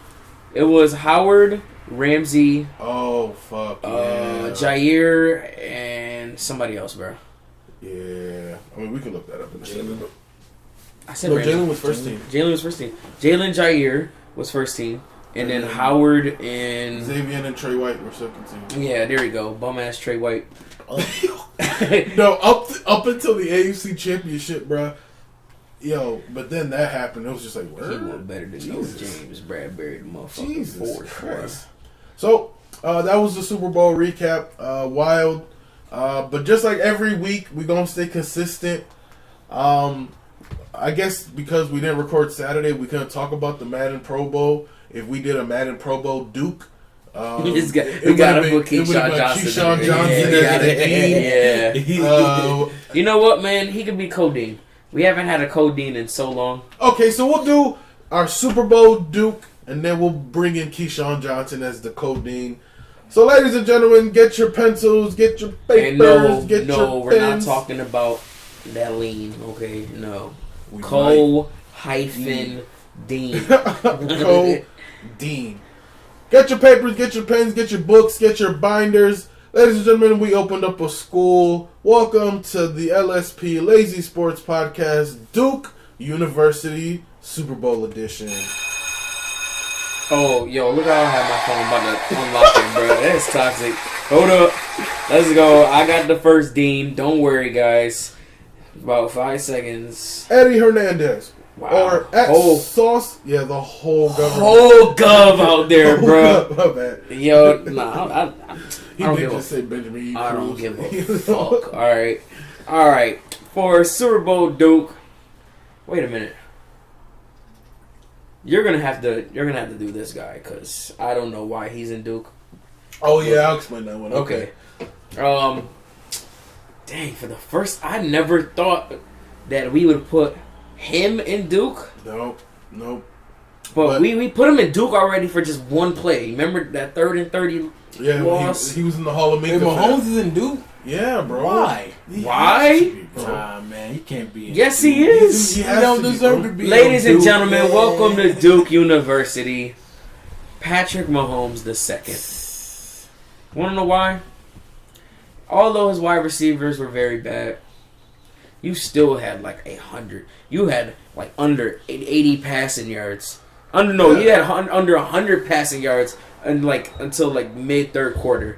It was Howard, Ramsey. Oh fuck yeah. Jair and somebody else, bro. Yeah, I mean we can look that up in a second. I said Jalen was first team. Jalen was first team. Jair was first team, and then Howard and Xavier and Trey White were second team. Yeah, there you go. Bum ass Trey White. No, up until the AFC Championship, bro. Yo, but then that happened. It was just like, word? He was better than James Bradbury, the motherfucker. Jesus Christ. So, that was the Super Bowl recap. Wild. But just like every week, we're going to stay consistent. I guess because we didn't record Saturday, we couldn't talk about the Madden Pro Bowl. If we did a Madden Pro Bowl Duke, we got to put Keyshawn Johnson. Yeah. You know what, man? He could be Codeine. We haven't had a Codeine in so long. Okay, so we'll do our Super Bowl Duke, and then we'll bring in Keyshawn Johnson as the Codeine. So, ladies and gentlemen, get your pencils, get your papers, get your pens. We're not talking about that lean, okay? No. Co-Dean. Co-Dean. Get your papers, get your pens, get your books, get your binders. Ladies and gentlemen, we opened up a school. Welcome to the LSP Lazy Sports Podcast, Duke University Super Bowl Edition. Oh, yo, look how I have my phone about to unlock it, bro. That's toxic. Hold up. Let's go. I got the first Dean. Don't worry, guys. About 5 seconds. Eddie Hernandez. Wow. Or at Sauce. Yeah, the whole government. Whole gov out there, bro. My bad. Yo, nah, He did just say Benjamin E. I don't give a fuck. All right. For Super Bowl Duke. Wait a minute. You're gonna have to do this guy because I don't know why he's in Duke. Oh yeah, I'll explain that one. Okay. Dang, for the first, I never thought that we would put him in Duke. Nope. But we put him in Duke already for just one play. Remember that 3rd and 30 loss? He was in the Hall of Fame. Mahomes is in Duke? Yeah, bro. Why? Nah, man, he can't be in Yes, Duke. he is. He don't deserve to be. Ladies and gentlemen, welcome to Duke University. Patrick Mahomes II. Want to know why? Although his wide receivers were very bad, you still had like 100. You had like under 80 passing yards. You had under 100 passing yards and like until like mid third quarter.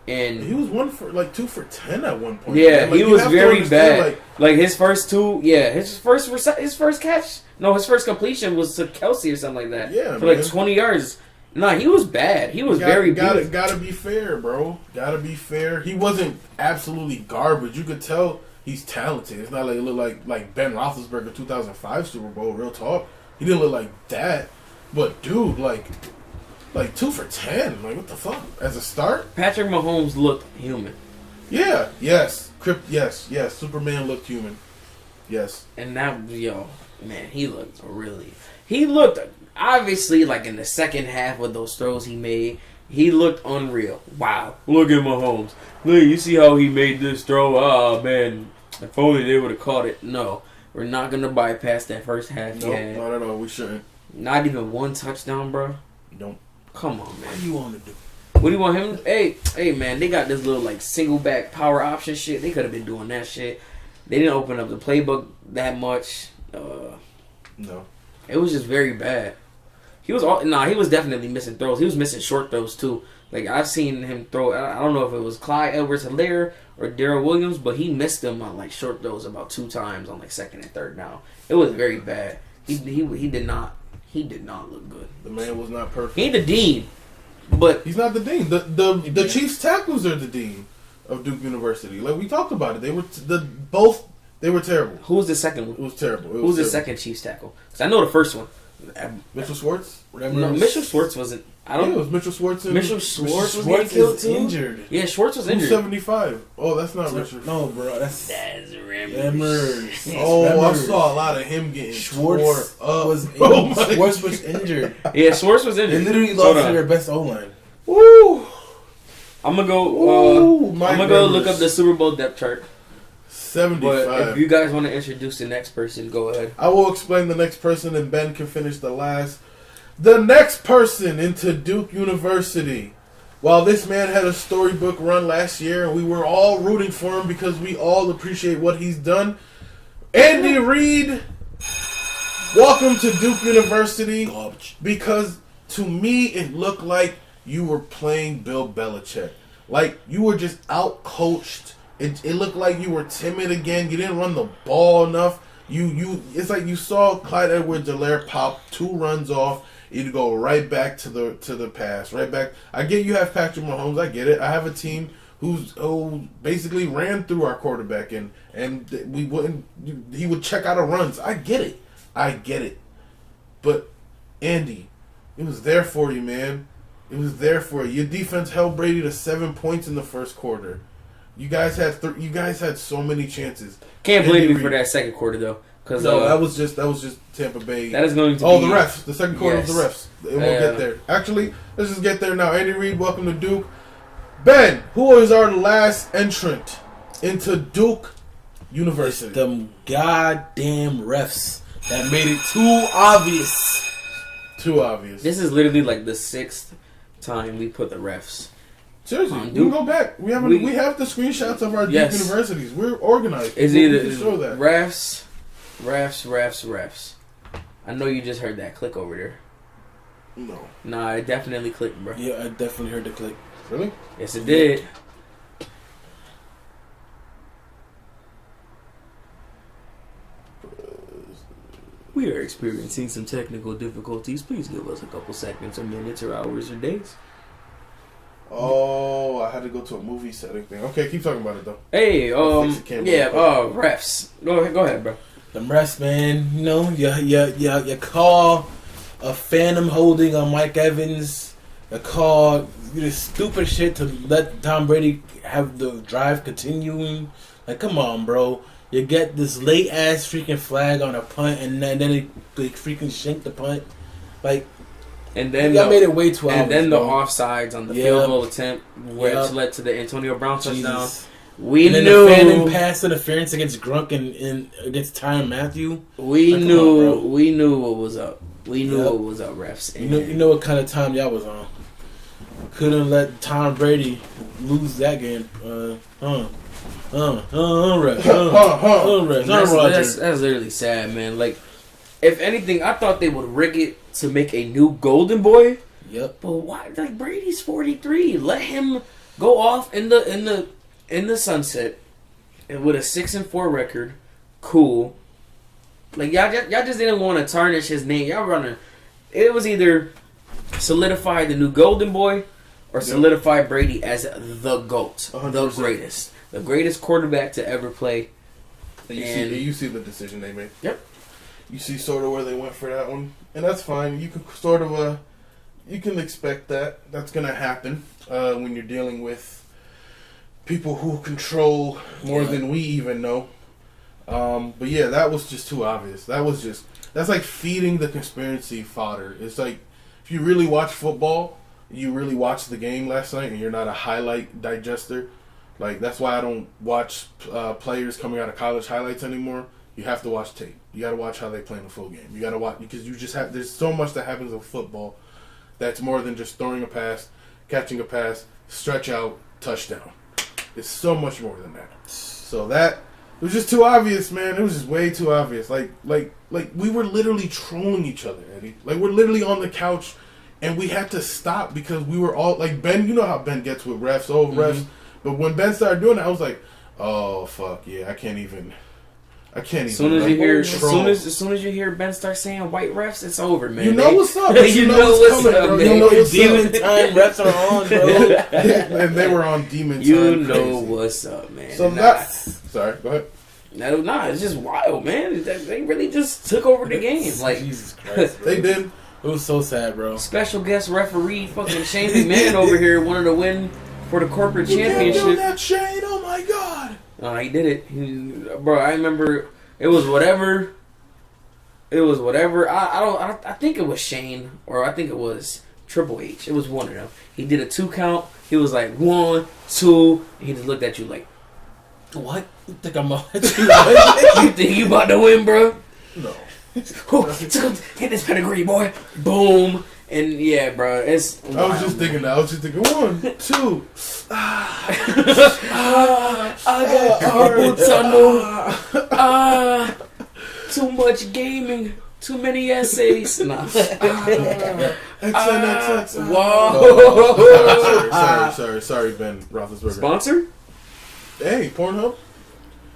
And he was 2 for 10 at one point. Yeah, he was very bad. Like his first two, his first catch. No, his first completion was to Kelsey or something like that. Yeah, for like 20 yards. Nah, he was bad. He was very bad. Gotta be fair, bro. Gotta be fair. He wasn't absolutely garbage. You could tell he's talented. It's not like it looked like Ben Roethlisberger 2005 Super Bowl. Real talk. He didn't look like that. But dude, like 2 for 10. Like what the fuck? As a start, Patrick Mahomes looked human. Yeah. Yes. Yes. Superman looked human. Yes. And now, man, he looked obviously, like in the second half with those throws he made, he looked unreal. Wow. Look at Mahomes. Look, you see how he made this throw? Oh, man. If only they would have caught it. No. We're not going to bypass that first half. Nope, not at all. We shouldn't. Not even one touchdown, bro? Nope. Come on, man. What do you want to do? What do you want him? Hey, man, they got this little, like, single back power option shit. They could have been doing that shit. They didn't open up the playbook that much. No. It was just very bad. He was definitely missing throws. He was missing short throws too. Like I've seen him throw. I don't know if it was Clyde Edwards-Helaire or Darrell Williams, but he missed them on like short throws about 2 times on like 2nd and 3rd down. It was very bad. He did not look good. The man was not perfect. He ain't the dean, but he's not the dean. The Chiefs tackles are the dean of Duke University. Like we talked about it, they were both They were terrible. Who was the second one? It was terrible. Who's the second Chiefs tackle? Because I know the first one. Mitchell Schwartz? No, Mitchell Schwartz wasn't. I don't. Yeah, it was Mitchell Schwartz. Mitchell Schwartz was getting killed too. Injured. Yeah, Schwartz was Who's injured. 75? Oh, that's not Richard. No, bro, that's Remmers. Oh, I saw a lot of him getting Schwartz tore was up. Schwartz was injured. Yeah, Schwartz was They injured. literally lost their best O-line. Woo! I'm gonna go. I'm Mike gonna go Remmers. look up the Super Bowl depth chart. 75. But if you guys want to introduce the next person, go ahead. I will explain the next person, and Ben can finish the last. The next person into Duke University. While this man had a storybook run last year, and we were all rooting for him because we all appreciate what he's done, Andy Reid, welcome to Duke University. Because to me, it looked like you were playing Bill Belichick. Like, you were just out-coached. It looked like you were timid again. You didn't run the ball enough. It's like you saw Clyde Edwards-Helaire pop 2 runs off. You'd go right back to the pass, right back. I get you have Patrick Mahomes. I get it. I have a team who basically ran through our quarterback and we wouldn't. He would check out of runs. I get it. But Andy, it was there for you, man. It was there for you. Your defense held Brady to 7 points in the first quarter. You guys had so many chances. Can't blame you for that second quarter though. Cause, no, that was just Tampa Bay. That is going to be... the refs. The second quarter was the refs. It won't get there. Actually, let's just get there now. Andy Reid, welcome to Duke. Ben, who is our last entrant into Duke University? It's them goddamn refs that made it too obvious. Too obvious. This is literally like the 6th time we put the refs. Seriously, we can go back. We have the screenshots of our Duke universities. We're organized. It's we either can show that. refs. I know you just heard that click over there. No. Nah, it definitely clicked, bro. Yeah, I definitely heard the click. Really? Yes, it did. We are experiencing some technical difficulties. Please give us a couple seconds or minutes or hours or days. Oh, I had to go to a movie setting thing. Okay, keep talking about it though. Hey, refs. Go ahead, bro. Them refs, man. You know, you call a phantom holding on Mike Evans. You call this stupid shit to let Tom Brady have the drive continuing. Like, come on, bro. You get this late ass freaking flag on a punt, and then they freaking shank the punt. Like, and then y'all made it way too obvious. And then the bro. offsides on the field goal attempt, which led to the Antonio Brown touchdown. We knew the phantom pass interference against Grunk and against Tyrann Mathieu. We knew what was up. We knew what was up, refs. You know what kind of time y'all was on. Couldn't let Tom Brady lose that game. That's literally sad, man. Like, if anything, I thought they would rig it to make a new golden boy. Yep. But why? Like, Brady's 43. Let him go off in the sunset, and with a 6-4 record. Cool. Like, y'all just didn't want to tarnish his name. Y'all running. It was either solidify the new golden boy or solidify Brady as the GOAT, 100%. The greatest quarterback to ever play. And you see the decision they made. Yep. You see sort of where they went for that one, and that's fine. You can you can expect that. That's gonna happen when you're dealing with people who control more than we even know. But yeah, that was just too obvious. That's like feeding the conspiracy fodder. It's like, if you really watch football, you really watched the game last night, and you're not a highlight digester. Like, that's why I don't watch players coming out of college highlights anymore. You have to watch tape. You got to watch how they play in a full game. You got to watch, because there's so much that happens in football that's more than just throwing a pass, catching a pass, stretch out, touchdown. It's so much more than that. So that, it was just too obvious, man. It was just way too obvious. Like we were literally trolling each other, Eddie. Like, we're literally on the couch, and we had to stop because we were all, like, Ben, you know how Ben gets with refs, refs. But when Ben started doing it, I was like, oh, fuck, yeah, I can't even. As soon as you hear Ben start saying white refs, it's over, man. You know what's up. You know what's up, bro. man. You know what's Demon up. time refs are on, bro. And they were on demon time. You know crazy. what's up, man. So sorry, go ahead. Nah, it's just wild, man. They really just took over the game. Like Jesus Christ, bro. They did. It was so sad, bro. Special guest referee, fucking Shane McMahon over here wanted to win for the corporate championship. Can't do that, Shane. Oh my God. He did it, bro. I remember it was whatever. It was whatever. I think it was Shane or I think it was Triple H. It was one of them. He did a 2 count. He was like 1, 2. And he just looked at you like, What? You think I'm you think you about to win, bro? No. Hit this pedigree, boy. Boom. And yeah, bro. It's. I was just thinking that. 1, 2. I got carpal tunnel. Too much gaming. Too many essays. Nah. XNXX. Whoa. Sorry, Ben Roethlisberger. Sponsor? Hey, Pornhub.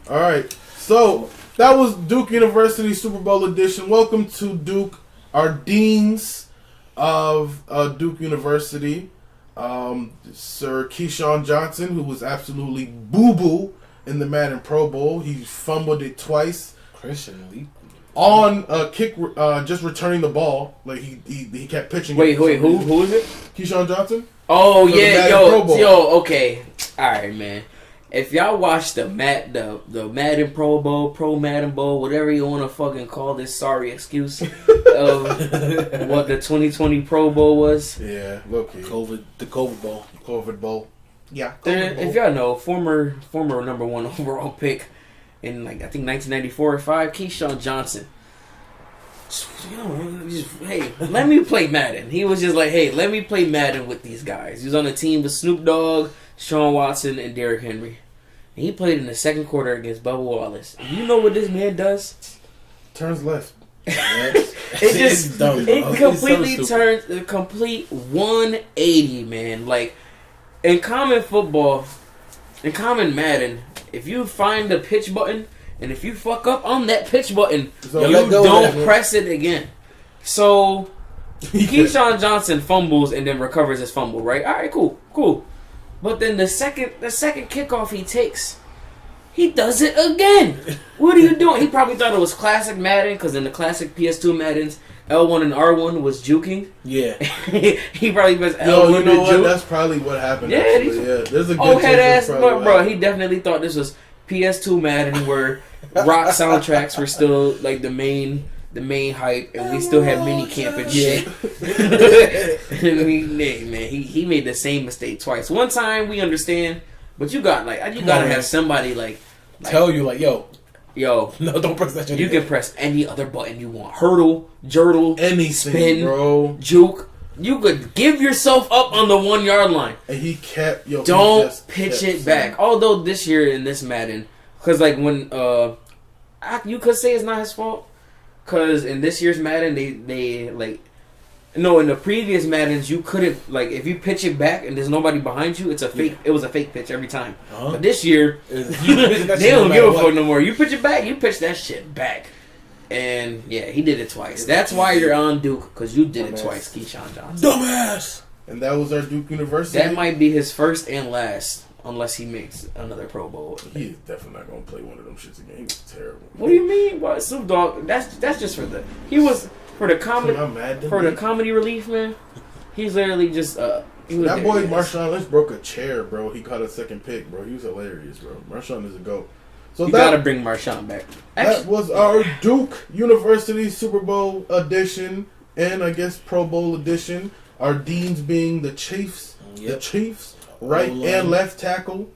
All right. So that was Duke University Super Bowl edition. Welcome to Duke, our deans of Duke University. Sir Keyshawn Johnson, who was absolutely boo-boo in the Madden Pro Bowl. He fumbled it twice. Christian Lee. On a kick, just returning the ball. Like, he kept pitching. Wait, who is it? Keyshawn Johnson? Oh, For the yeah, Madden Pro Bowl. okay. Alright, man. If y'all watch the Madden Pro Bowl, Pro Madden Bowl, whatever you want to fucking call this sorry excuse of what the 2020 Pro Bowl was. Yeah, low-key. The COVID Bowl. COVID Bowl. Yeah. If y'all know, former number 1 overall pick in, like, I think 1994 or 5, Keyshawn Johnson. Hey, let me play Madden. He was just like, hey, let me play Madden with these guys. He was on a team with Snoop Dogg, Sean Watson, and Derrick Henry. And he played in the second quarter against Bubba Wallace. You know what this man does? Turns left. It completely turns a complete 180, man. Like, in common football, in common Madden, if you find the pitch button, and if you fuck up on that pitch button, So you don't press it again. So, Keyshawn Johnson fumbles and then recovers his fumble, right? All right, cool. But then the second kickoff he takes, he does it again. What are you doing? He probably thought it was classic Madden, because in the classic PS2 Maddens, L1 and R1 was juking. Yeah. He probably was L1 Yo, you know what? juke. That's probably what happened. Yeah, actually. There's a good old head chance ass, that's probably bro. what He definitely thought this was PS2 Madden, where rock soundtracks were still like the main hype, and we still had mini camp and shit. He made the same mistake twice. One time we understand, but you gotta have somebody like tell you like, yo, no, don't press that shit. You can press any other button you want. Hurdle, jurtle, anything, spin, bro. Juke. You could give yourself up on the 1 yard line. And he kept Don't pitch it back. Although this year in this Madden, because like when you could say it's not his fault. Because in this year's Madden, they like, no, in the previous Maddens, you couldn't, like, if you pitch it back and there's nobody behind you, it's a fake. It was a fake pitch every time. Uh-huh. But this year, they don't give a fuck no more. You pitch it back, you pitch that shit back. And yeah, he did it twice. That's why you're on Duke, because you did it twice, Keyshawn Johnson. Dumbass! And that was our Duke University. That might be his first and last, unless he makes another Pro Bowl. He is definitely not going to play one of them shits again. He was terrible. What do you mean? What, Snoop Dogg? That's just for the... He was... For the comedy relief, man. He's literally just... that boy Marshawn Lynch broke a chair, bro. He caught a second pick, bro. He was hilarious, bro. Marshawn is a GOAT. So you gotta bring Marshawn back. That was our Duke University Super Bowl edition, and I guess Pro Bowl edition. Our deans being the Chiefs. Yep. The Chiefs, right and left tackle.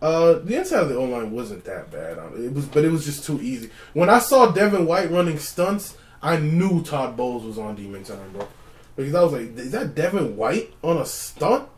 The inside of the O-line wasn't that bad. But it was just too easy. When I saw Devin White running stunts, I knew Todd Bowles was on demon time, bro. Because I was like, is that Devin White on a stunt?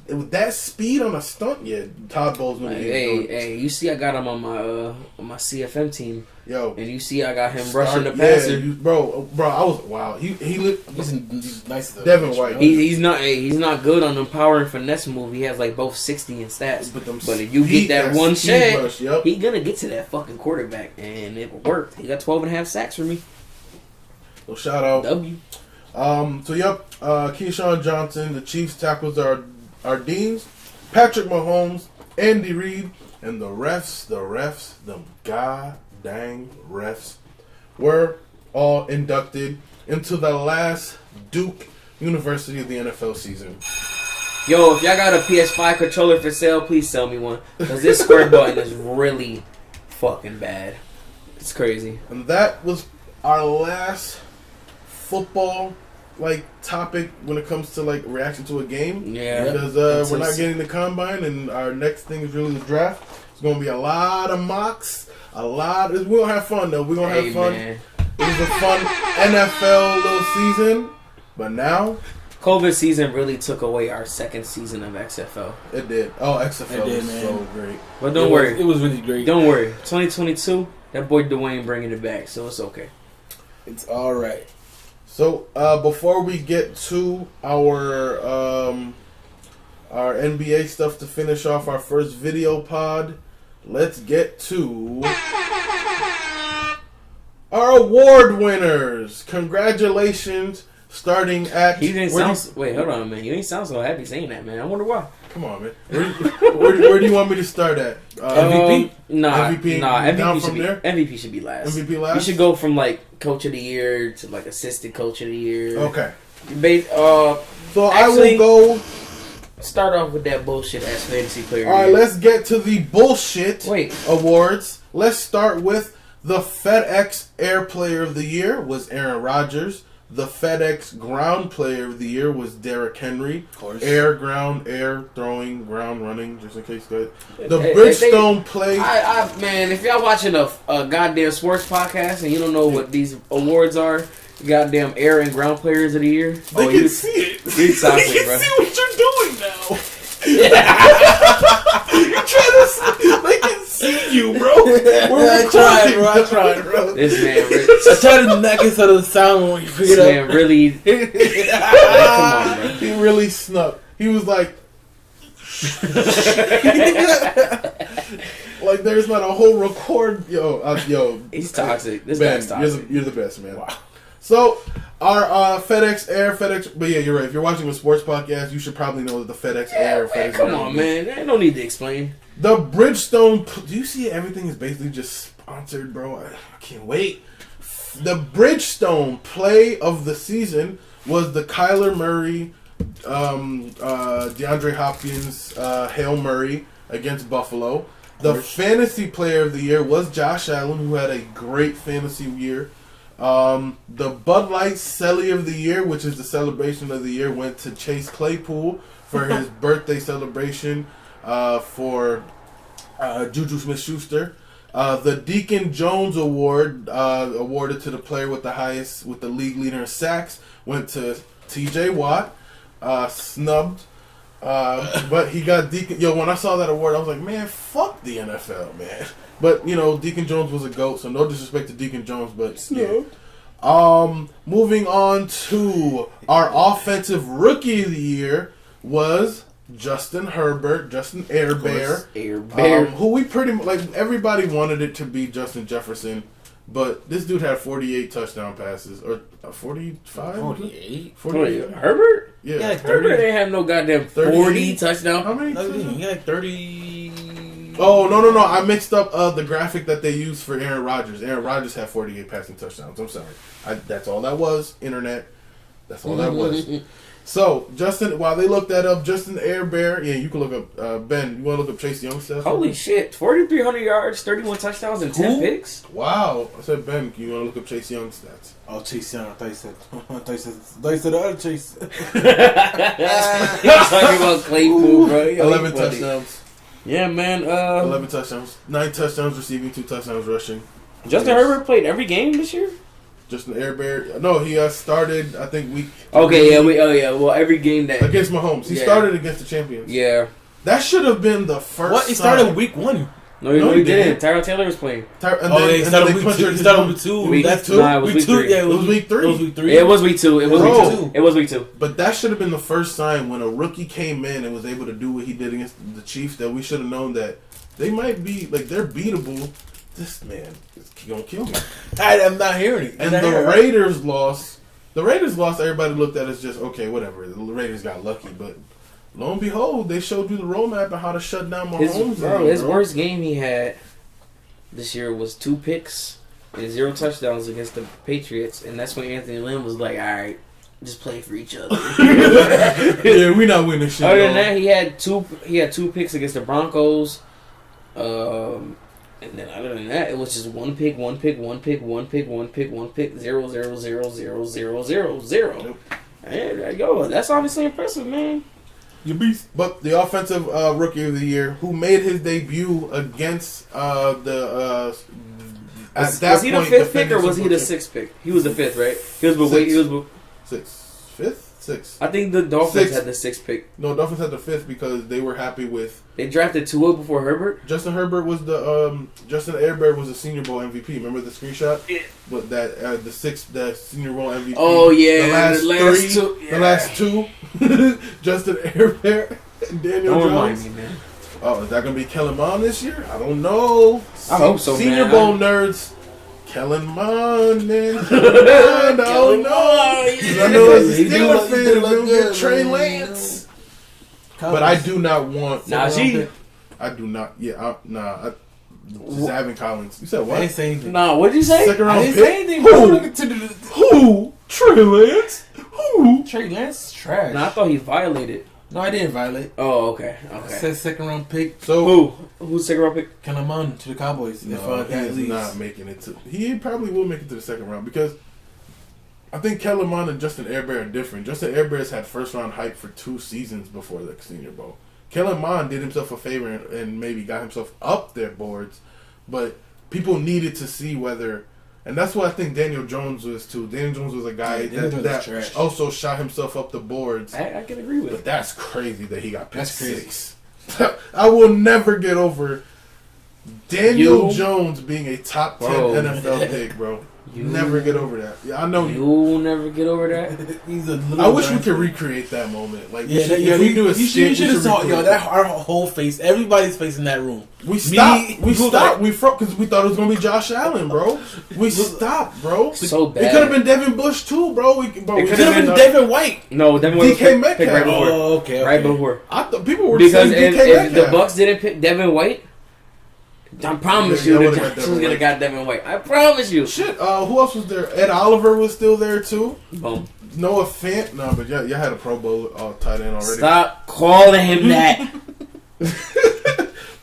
With that speed on a stunt? Yeah, Todd Bowles knew what he was doing. Hey, you see I got him on my CFM team. Yo. And you see I got him rushing the passer. Bro, I was, wow. He's nice. Devin White. He's not good on the power and finesse move. He has like both 60 in stats. But if you get that one shot, he gonna get to that fucking quarterback. And it worked. He got 12.5 sacks for me. Well, shout out. W. Keyshawn Johnson, the Chiefs tackles are deans. Patrick Mahomes, Andy Reid, and the refs, the god dang refs, were all inducted into the last Duke University of the NFL season. Yo, if y'all got a PS5 controller for sale, please sell me one. Because this square button is really fucking bad. It's crazy. And that was our last football topic when it comes to reaction to a game. Yeah. Because we're not getting the combine, and our next thing is really the draft. It's going to be a lot of mocks. We're going to have fun, though. We're going to have fun. Man. It was a fun NFL little season. But now, COVID season really took away our second season of XFL. it did. Oh, XFL was man. so great. But don't worry. It was really great. Don't worry. 2022, that boy Dwayne bringing it back, so it's okay. It's all right. So, before we get to our NBA stuff to finish off our first video pod, let's get to our award winners. Congratulations. Starting at... He didn't sound... Wait, hold on, man. You didn't sound so happy saying that, man. I wonder why. Come on, man. Where do you want me to start at? MVP? MVP should be last. MVP last? You should go from coach of the year to assistant coach of the year. Okay. So I will go... Start off with that bullshit ass fantasy player. Alright, let's get to the bullshit Wait. awards. Let's start with the FedEx Air Player of the Year was Aaron Rodgers. The FedEx Ground Player of the Year was Derrick Henry. Of course. Air, ground, air, throwing, ground, running, just in case. The Bridgestone Play. Man, if y'all watching a goddamn sports podcast and you don't know what these awards are, goddamn air and ground players of the year. They can see it. They can see what you're doing now. You're trying to. They can see you, bro. I tried, bro. This man, I tried to knock it out of the sound when you pick it up. Man, really. Come on, bro. He really snuck. He was like. There's not a whole record. Yo. He's toxic. This Ben, guy's toxic. You're the best, man. Wow. So, our FedEx Air, but yeah, you're right. If you're watching a sports podcast, you should probably know that the FedEx Air, FedEx Come Ground on, man. Ain't no need to explain. The Bridgestone, do you see everything is basically just sponsored, bro? I can't wait. The Bridgestone play of the season was the Kyler Murray, DeAndre Hopkins, Hail Murray against Buffalo. The fantasy player of the year was Josh Allen, who had a great fantasy year. The Bud Light Celly of the Year, which is the celebration of the year, went to Chase Claypool for his birthday celebration for Juju Smith-Schuster. The Deacon Jones Award, awarded to the player with the league leader in sacks, went to T.J. Watt, snubbed. But he got Deacon... when I saw that award, I was like, man, fuck the NFL, man. But, Deacon Jones was a GOAT, so no disrespect to Deacon Jones, but yeah. Moving on to our offensive rookie of the year was Justin Herbert, Justin Air Bear. Air Bear. Who we pretty much... everybody wanted it to be Justin Jefferson, but this dude had 48 touchdown passes. Or 45? 48? Herbert? Yeah. Herbert ain't have no goddamn 40 touchdowns. How many? He had 30... Oh, no. I mixed up the graphic that they used for Aaron Rodgers. Aaron Rodgers had 48 passing touchdowns. I'm sorry. That's all that was. Internet. That's all that was. So, Justin, while they looked that up, Justin Air Bear, yeah, you can look up, Ben, you want to look up Chase Young stuff? Holy shit. 4,300 yards, 31 touchdowns, and 10 picks? Wow. I said, Ben, you want to look up Chase Young stats? Oh, Chase Young. I thought you said the other Chase. He's talking about Claypool, bro. 11 touchdowns. Yeah, man. 11 touchdowns. 9 touchdowns receiving, 2 touchdowns rushing. Justin Herbert played every game this year? Justin Air Bear. No, he started, I think, week... Okay, yeah. Well, every game that... Against Mahomes. He started against the champions. Yeah. That should have been the first What? He started week 1. No, he didn't. Tyrod Taylor was playing. He started week 2. He started week 2. That's 2? Nah, it was week 3. Yeah, it was week 3. It was week 3. Yeah, it was week 2. It was week 2. But that should have been the first time when a rookie came in and was able to do what he did against the Chiefs, that we should have known that they might be, they're beatable. This man is going to kill me. I'm not hearing it. And the Raiders lost. The Raiders lost. Everybody looked at it as just, okay, whatever. The Raiders got lucky, but lo and behold, they showed you the roadmap of how to shut down Mahomes. His worst game he had this year was 2 picks and 0 touchdowns against the Patriots, and that's when Anthony Lynn was like, "All right, just play for each other." Yeah, we not winning shit. Other than that, he had two picks against the Broncos. And then other than that, it was just 1 pick, 1 pick, 1 pick, 1 pick, 1 pick, 1 pick, 0, 0, 0, 0, 0, 0, 0. And there you go. That's obviously impressive, man. You beast. But the offensive rookie of the year, who made his debut against the was he the 5th pick or was he the 6th pick? He was the 5th, right? He was Sixth. I think the Dolphins had the 6th pick. No, Dolphins had the 5th because they were happy with. They drafted Tua before Herbert. Justin Herbert was Justin Herbert was the Senior Bowl MVP. Remember the screenshot? Yeah. But that the Senior Bowl MVP. Oh yeah, the last two. Justin Herbert and Daniel Jones. Don't remind me, man. Oh, is that gonna be Kellen Mond this year? I don't know. I hope so, Senior man. Bowl nerds. Kellen Mond, man. I don't know. I know as a Steelers fan, we'll get Trey Lance. But I do not want. Najee. I do not. Yeah, Zavin Collins. You said what? I didn't say anything. Nah, what did you say? Second round I didn't pick. say anything. Who? Trey Lance? Who? Trey Lance is trash. Nah, I thought he violated. No, I didn't violate. Oh, okay. I said second round pick. So who's second round pick? Kellen Mond to the Cowboys. No, he is not making it to. He probably will make it to the second round because I think Kellen Mond and Justin Herbert are different. Justin Herbert's had first round hype for 2 seasons before the Senior Bowl. Kellen Mond did himself a favor and maybe got himself up their boards, but people needed to see whether. And that's what I think Daniel Jones was too. Daniel Jones was a guy that also shot himself up the boards. I can agree with it. But that's crazy that he got picked 6. I will never get over Daniel Jones being a top 10 NFL pick, bro. Never get over that. Yeah, I know you'll never get over that. He's a little. I wish we could recrate that moment. Like, yeah, if we do a you should have saw our whole face, everybody's face in that room. We stopped. We froze because we thought it was gonna be Josh Allen, bro. We stopped, bro. So bad. It could have been Devin Bush too, bro. It could have been Devin White. No, Devin White. DK Metcalf. Right before. Oh, okay. Right before. I thought people were because saying DK if the Metcalf. Bucks didn't pick Devin White, I promise you the Giants was gonna got Devin White. I promise you. Shit. Who else was there? Ed Oliver was still there too. Boom. Noah Fant. No, but y'all had a Pro Bowl tight end already. Stop calling him that.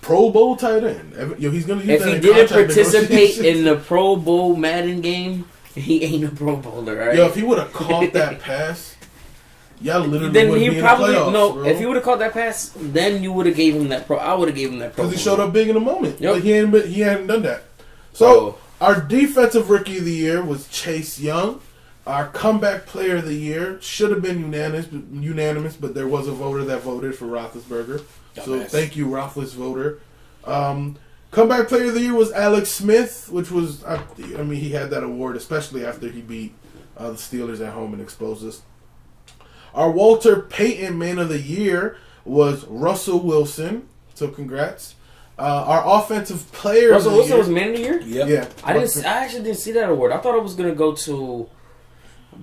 Pro Bowl tight end. Yo, he's gonna use if that he in didn't contract participate in the Pro Bowl Madden game, he ain't a Pro Bowler, right? Yo, if he would have caught that pass, y'all literally then wouldn't he be probably in the playoffs, no. bro. If he would have caught that pass, then you would have gave him that pro. I would have gave him that pro because he showed up big in the moment. Yep. Like he hadn't done that. So our defensive rookie of the year was Chase Young. Our comeback player of the year should have been unanimous, but there was a voter that voted for Roethlisberger. So thank you, Roethlisberger. Comeback player of the year was Alex Smith, which was he had that award especially after he beat the Steelers at home and exposed us. Our Walter Payton Man of the Year was Russell Wilson. So congrats. Our offensive player Russell of the Wilson year, was Man of the Year? Yep. Yeah. I actually didn't see that award. I thought it was going to go to...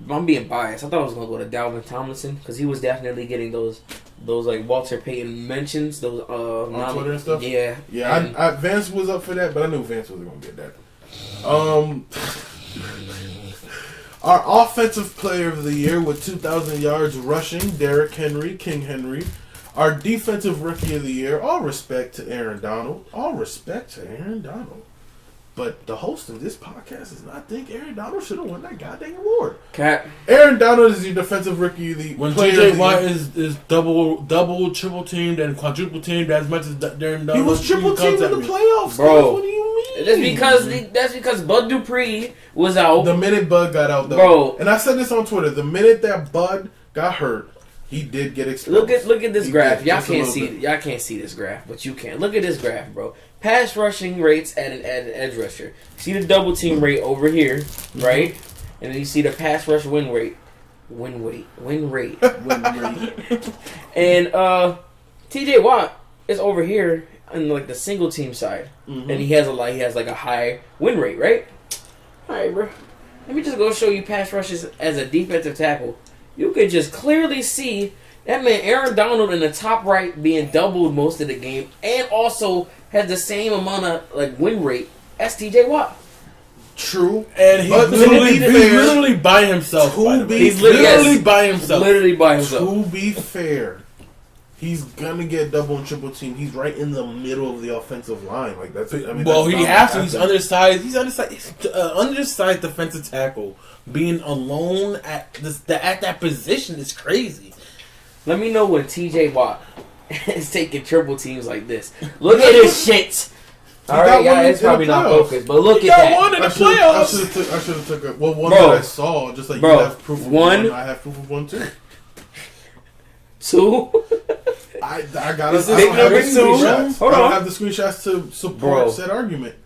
I'm being biased. I thought it was going to go to Dalvin Tomlinson because he was definitely getting those like Walter Payton mentions. Those on Twitter and stuff? Yeah. Yeah, Vance was up for that, but I knew Vance wasn't going to get that. Our offensive player of the year with 2,000 yards rushing, Derrick Henry, King Henry. Our defensive rookie of the year, all respect to Aaron Donald. But the host of this podcast does not think Aaron Donald should have won that goddamn award. Aaron Donald is your defensive rookie of the when J.J. Watt is double, triple teamed and quadruple teamed as much as Aaron Donald. He was triple teamed in the playoffs, bro. What do you mean? That's because Bud Dupree was out. The minute Bud got out, though. Bro. And I said this on Twitter. The minute that Bud got hurt, he did get exposed. Look at this graph. Y'all can't see this graph, but you can. Look at this graph, bro. Pass rushing rates at an edge rusher. See the double team rate over here, right? And then you see the pass rush win rate. And TJ Watt is over here on like the single team side, and he has like a high win rate, right? All right, bro. Let me just go show you pass rushes as a defensive tackle. You could just clearly see That man, Aaron Donald in the top right, being doubled most of the game, and also has the same amount of win rate as T.J. Watt. True, and he's literally by himself. He's literally by himself. Literally by himself. To be fair, he's gonna get double and triple team. He's right in the middle of the offensive line. Like that's. I mean, well, he has to. He's undersized. He's undersized. Undersized defensive tackle. Being alone at that position is crazy. Let me know when T.J. Watt is taking triple teams like this. Look at his shit. All right, yeah, it's probably not focused, but look at that. One in the playoffs. I should have took one that I saw. Just like you have proof of one, I have proof of one too. Two. I got it. I don't have the screenshots to support said argument.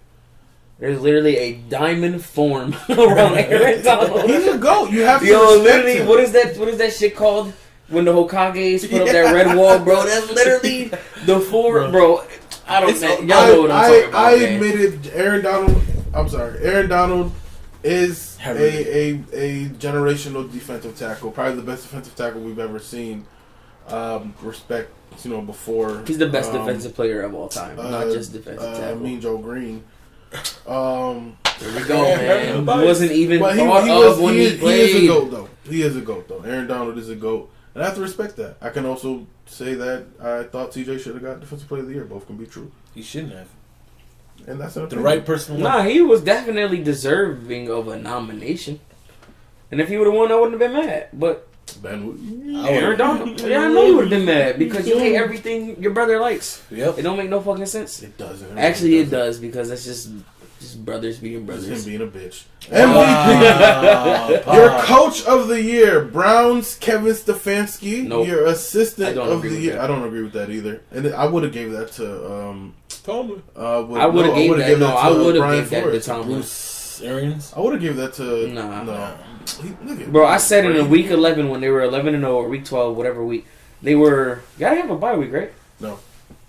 There's literally a diamond form around Aaron Donald. He's a GOAT. You have to. Literally, him. What is that shit called? When the Hokages put up that red wall, bro. That's literally the four, bro. I don't know. Y'all know what I'm talking about. I admitted Aaron Donald. I'm sorry. Aaron Donald is a generational defensive tackle. Probably the best defensive tackle we've ever seen. Respect, before. He's the best defensive player of all time, not just defensive tackle. Mean Joe Green. There we go, man. He wasn't even thought of when he played. He is a GOAT, though. He is a GOAT, though. Aaron Donald is a GOAT. And I have to respect that. I can also say that I thought TJ should have got Defensive Player of the Year. Both can be true. He shouldn't have. And that's the right person. Nah, he was definitely deserving of a nomination. And if he would have won, I wouldn't have been mad. But Aaron Donald, I know you would have been mad because you hate everything your brother likes. Yep. It don't make no fucking sense. It doesn't. Actually, it does because that's just brothers being brothers. Just him being a bitch. MVP. Your coach of the year, Browns Kevin Stefanski. Nope. Your assistant of the year. That. I don't agree with that either. And I would have gave that to Tomlin. I would have gave that. No, I would have gave that to Tomlin. Bruce Arians. I would have gave that to no. Bro, I said in week 11 when they were 11-0 or week 12, whatever week they were. Gotta have a bye week, right? No.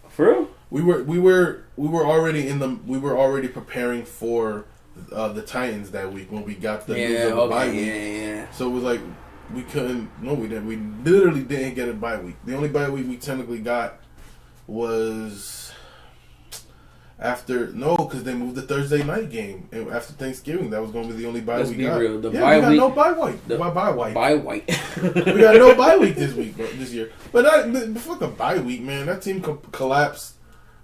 For real? We were already preparing for the Titans that week when we got the news of the bye week. Yeah. So it was like we couldn't. No, we didn't. We literally didn't get a bye week. The only bye week we technically got was because they moved the Thursday night game after Thanksgiving. That was going to be the only bye week. Let's be real. The bye week. No bye week. Bye week. We got no bye week this year. But fuck a bye week, man. That team collapsed.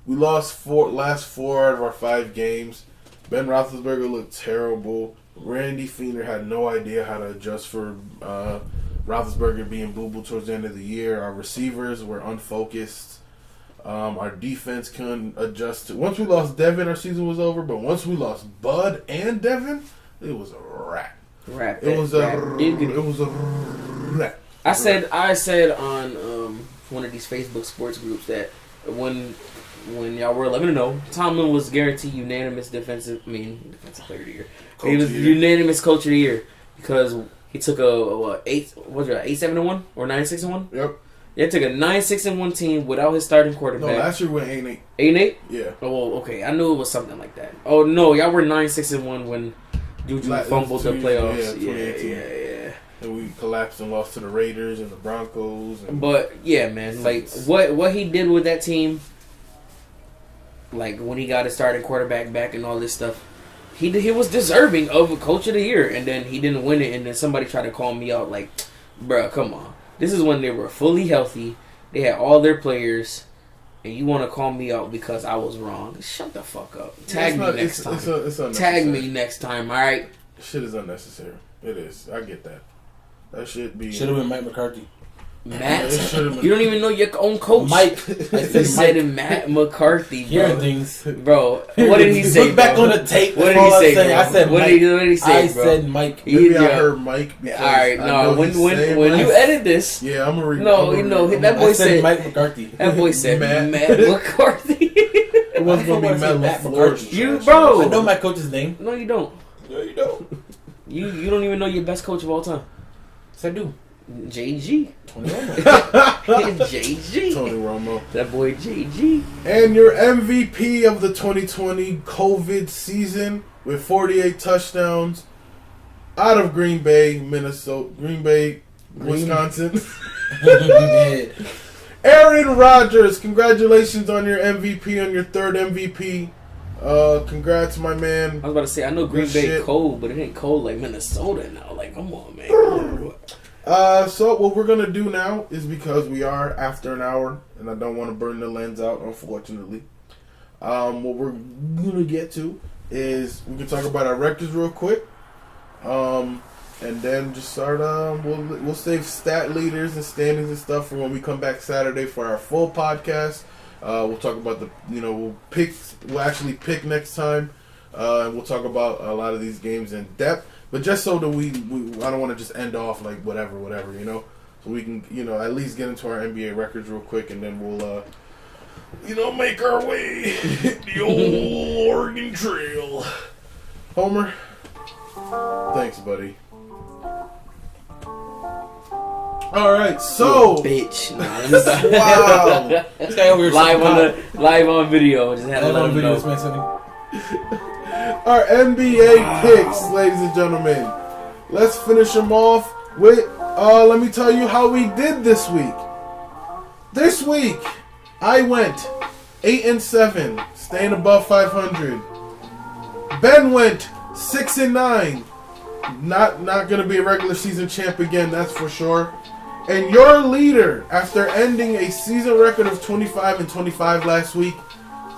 We lost last 4 out of our 5 games. Ben Roethlisberger looked terrible. Randy Fiedler had no idea how to adjust for Roethlisberger being boo-boo towards the end of the year. Our receivers were unfocused. Our defense couldn't adjust to. Once we lost Devin, our season was over. But once we lost Bud and Devin, it was a wrap. It was a wrap. I said on one of these Facebook sports groups that when y'all were 11-0, Tomlin was guaranteed unanimous defensive player of the year. He was unanimous coach of the year because he took a 8-7-1 or 9-6-1. Yep. Yeah, took a 9-6-1 team without his starting quarterback. No, last year we went 8-8. 8-8? Yeah. Oh, okay. I knew it was something like that. Oh no, y'all were 9-6-1 when Juju fumbled the playoffs. Yeah. And we collapsed and lost to the Raiders and the Broncos. But yeah, man, like what he did with that team. Like, when he got his starting quarterback back and all this stuff, he was deserving of a coach of the year, and then he didn't win it, and then somebody tried to call me out like, bruh, come on. This is when they were fully healthy, they had all their players, and you want to call me out because I was wrong. Shut the fuck up. Tag me next time. Tag me next time, alright? Shit is unnecessary. It is. I get that. That shit be... Should have been Mike McCarthy. Matt, you don't even know your own coach. Mike, I said Matt McCarthy, bro. Hearing things, bro. What did he say? Look back on the tape. What did he say? Bro? I said what Mike. Did he say? I said Mike. Maybe I heard Mike. All right, no. When you edit this, yeah, I'm gonna read. That boy said Mike McCarthy. That boy said Matt McCarthy. It wasn't gonna be Matt McCarthy. You, bro. I know my coach's name. No, you don't. No, you don't. You don't even know your best coach of all time. Yes, I do. JG. Tony Romo. JG. Tony Romo. That boy JG. And your MVP of the 2020 COVID season with 48 touchdowns out of Green Bay, Minnesota. Green Bay Wisconsin. Aaron Rodgers, congratulations on your MVP, on your third MVP. Congrats, my man. I was about to say, I know Green Bay cold, but it ain't cold like Minnesota now. Like, come on, man. So what we're gonna do now is, because we are after an hour, and I don't want to burn the lens out, unfortunately. What we're gonna get to is we can talk about our records real quick, and then just start. We'll save stat leaders and standings and stuff for when we come back Saturday for our full podcast. We'll talk about we'll actually pick next time, and we'll talk about a lot of these games in depth. But just so that I don't want to just end off like whatever, so we can, at least get into our NBA records real quick, and then we'll, make our way the old Oregon Trail. Homer, thanks, buddy. All right, so bitch. Wow, this guy over here live on video. Just had a little video. Our NBA picks, ladies and gentlemen. Let's finish them off with. Let me tell you how we did this week. This week, I went 8-7, staying above 500. Ben went 6-9, not gonna be a regular season champ again, that's for sure. And your leader, after ending a season record of 25-25 last week,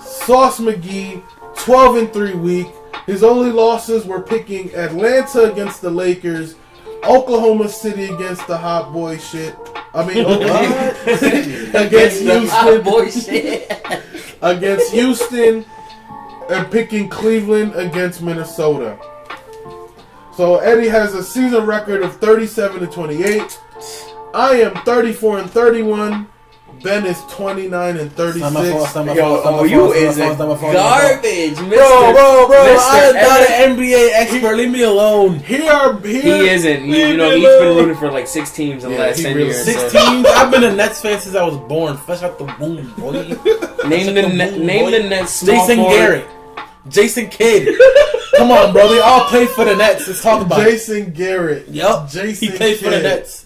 Sauce McGee, 12-3 week. His only losses were picking Atlanta against the Lakers, Oklahoma City against the hot boy shit. Against Houston. Hot boy shit. Against Houston, and picking Cleveland against Minnesota. So Eddie has a season record of 37-28. I am 34-31. Ben is 29-36. You is garbage, Mr. Bro. Mr. I'm not an NBA expert. Leave me alone. He isn't. He's been rooting for like 6 teams in the last 10 years. 6 teams? I've been a Nets fan since I was born. Fresh out the womb, boy. Name the Nets small Jason forward. Garrett. Jason Kidd. Come on, bro. They all played for the Nets. Let's talk about Jason Garrett. Yup. Jason He played for the Nets.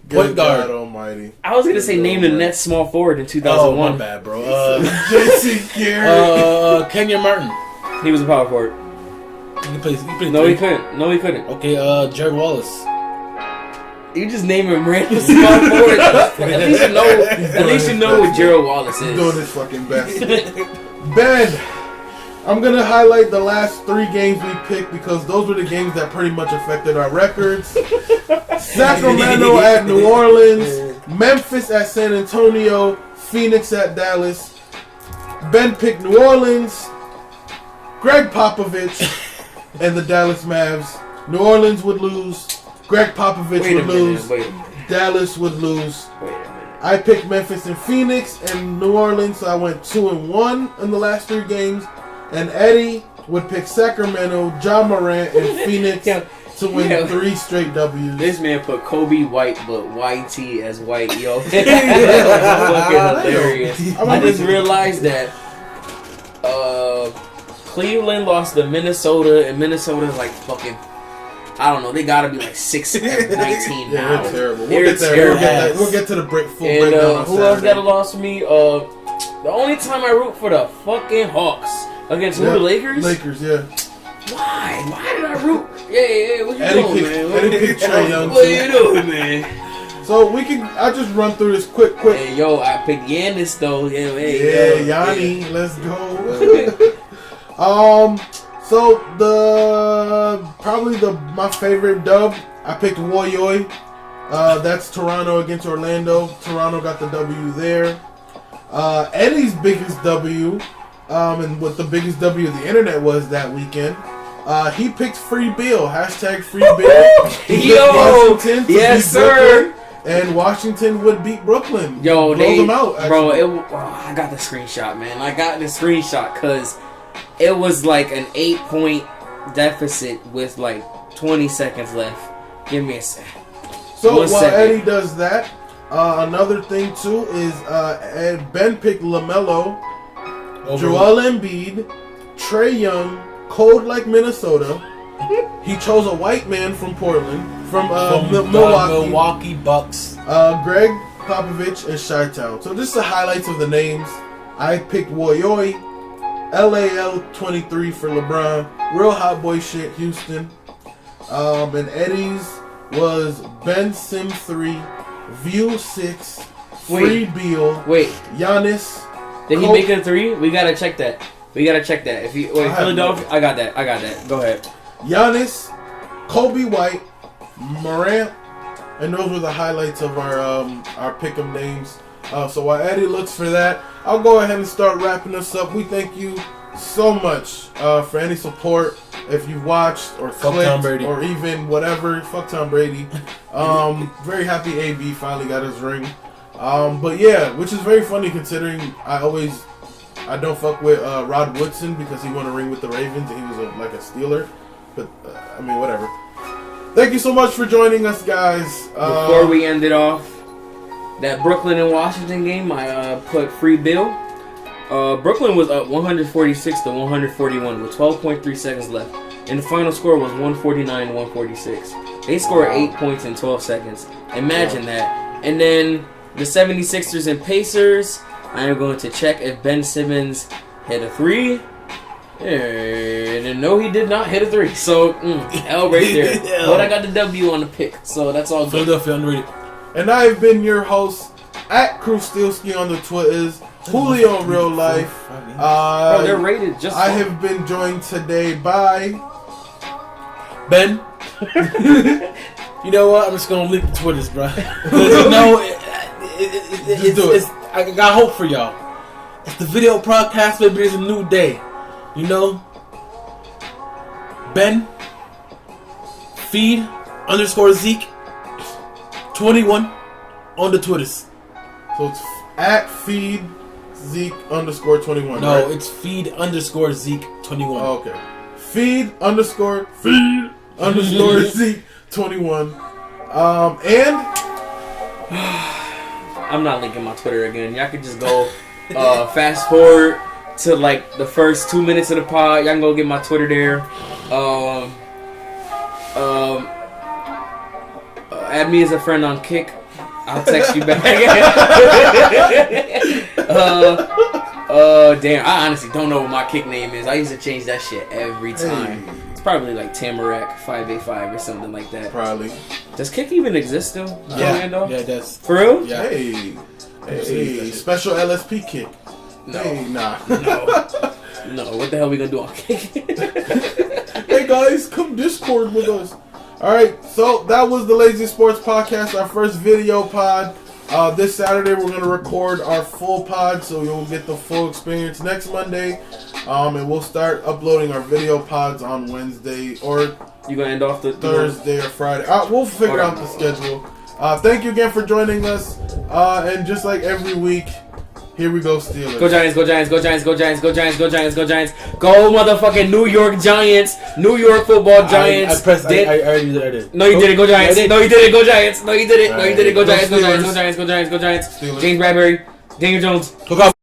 Point guard. God almighty. I was gonna say name the Nets small forward in 2001. Oh, my bad, bro. Jason Garrett. Kenyon Martin. He was a power forward. He plays No, he couldn't. Okay, Jared Wallace. You just name him random small forward. At least you know what Gerald Wallace is. Doing his fucking best. Ben, I'm going to highlight the last 3 games we picked because those were the games that pretty much affected our records. Sacramento at New Orleans, Memphis at San Antonio, Phoenix at Dallas. Ben picked New Orleans, Greg Popovich, and the Dallas Mavs. New Orleans would lose, Greg Popovich would lose, Dallas would lose. I picked Memphis and Phoenix and New Orleans, so I went 2-1 in the last 3 games. And Eddie would pick Sacramento, Ja Morant, and Phoenix to win 3 straight W's. This man put Kobe White, but YT as white. Yo, fucking hilarious. I just realized that Cleveland lost to Minnesota, and Minnesota's like fucking. I don't know. They gotta be like 6-19 now. Yeah, they're terrible. They're terrible. We'll get to the full and breakdown on who Saturday. else got a loss for me? The only time I root for the fucking Hawks against who, the Lakers? Lakers, yeah. Why? Why did I root? Yeah. What you doing, man? Eddie picked Trae Young. What you doing, man? So I'll just run through this quick. Hey, yo, I picked Giannis though. Yanni, let's go. So my favorite dub, I picked Woyoy. That's Toronto against Orlando. Toronto got the W there. Eddie's biggest W, and what the biggest W of the internet was that weekend. He picked Free Bill. Hashtag Free Bill. Yo, Washington yes sir. Brooklyn, and Washington would beat Brooklyn. Yo, blow them out. Actually. I got the screenshot, man. I got the screenshot because it was like an 8-point deficit with like 20 seconds left. Give me a sec. So while Eddie does that, another thing too is Ben picked LaMelo, Joel Embiid, Trae Young, cold like Minnesota. He chose a white man from Portland, from the Milwaukee Bucks. Greg Popovich and Chi-Town. So just the highlights of the names. I picked Woyoi, LAL23 for LeBron, real hot boy shit, Houston. And Eddie's was Ben Sim 3, View 6, Free Beal. Wait, Giannis. did he make it a 3? We gotta check that. If you Philadelphia, I got that. Go ahead. Giannis, Kobe White, Morant, and those were the highlights of our pick'em names. So while Eddie looks for that, I'll go ahead and start wrapping us up. We thank you so much for any support. If you watched or clicked or even whatever, fuck Tom Brady. Very happy AB finally got his ring. But yeah, which is very funny considering I don't fuck with Rod Woodson because he won a ring with the Ravens and he was like a Steeler. But I mean, whatever. Thank you so much for joining us, guys. Before we end it off, that Brooklyn and Washington game, I put Free Bill. Brooklyn was up 146 to 141 with 12.3 seconds left, and the final score was 149-146. They scored 8 points in 12 seconds. Imagine that. And then the 76ers and Pacers, I am going to check if Ben Simmons hit a 3. And no, he did not hit a 3. So, L right there. But I got the W on the pick, so that's all good. Philadelphia underrated. And I have been your host at Krustilski on the Twitters, Julio in real life. Bro, they're rated just. I have been joined today by Ben. You know what? I'm just gonna leak the Twitters, bro. I got hope for y'all. It's the video podcast. Maybe there's a new day. You know, Ben. Feed _Zeke 21 on the Twitters. So it's at feed Zeke _21. No, right? it's feed _Zeke 21. Oh, okay. Feed Zeke 21. And I'm not linking my Twitter again. Y'all could just go fast forward to like the first 2 minutes of the pod. Y'all can go get my Twitter there. Add me as a friend on Kick. I'll text you back. Damn, I honestly don't know what my Kick name is. I used to change that shit every time. Hey. It's probably like Tamarack 585 or something like that. Probably. Does Kick even exist still? Yeah, it does. For real? Yeah. Hey, special LSP kick. No. Hey, nah. No, what the hell are we gonna do on Kick? Hey guys, come Discord with us. Alright, so that was the Lazy Sports Podcast, our first video pod. This Saturday we're going to record our full pod, so you'll get the full experience next Monday. And we'll start uploading our video pods on Wednesday or You gonna end off the Thursday or Friday. We'll figure out the schedule. Thank you again for joining us. And just like every week, here we go, Steelers. Go Giants, go Giants, go Giants, go Giants, go Giants, go Giants, go Giants. Go motherfucking New York Giants. New York football Giants. I already did. No, you didn't. Go Giants. Yeah, No, you didn't. Go Giants. No, you didn't. No, you didn't. Go Go Giants, go Giants, go Steelers. Giants, go Giants, go Giants. Steelers. James Bradbury. Daniel Jones. Look out.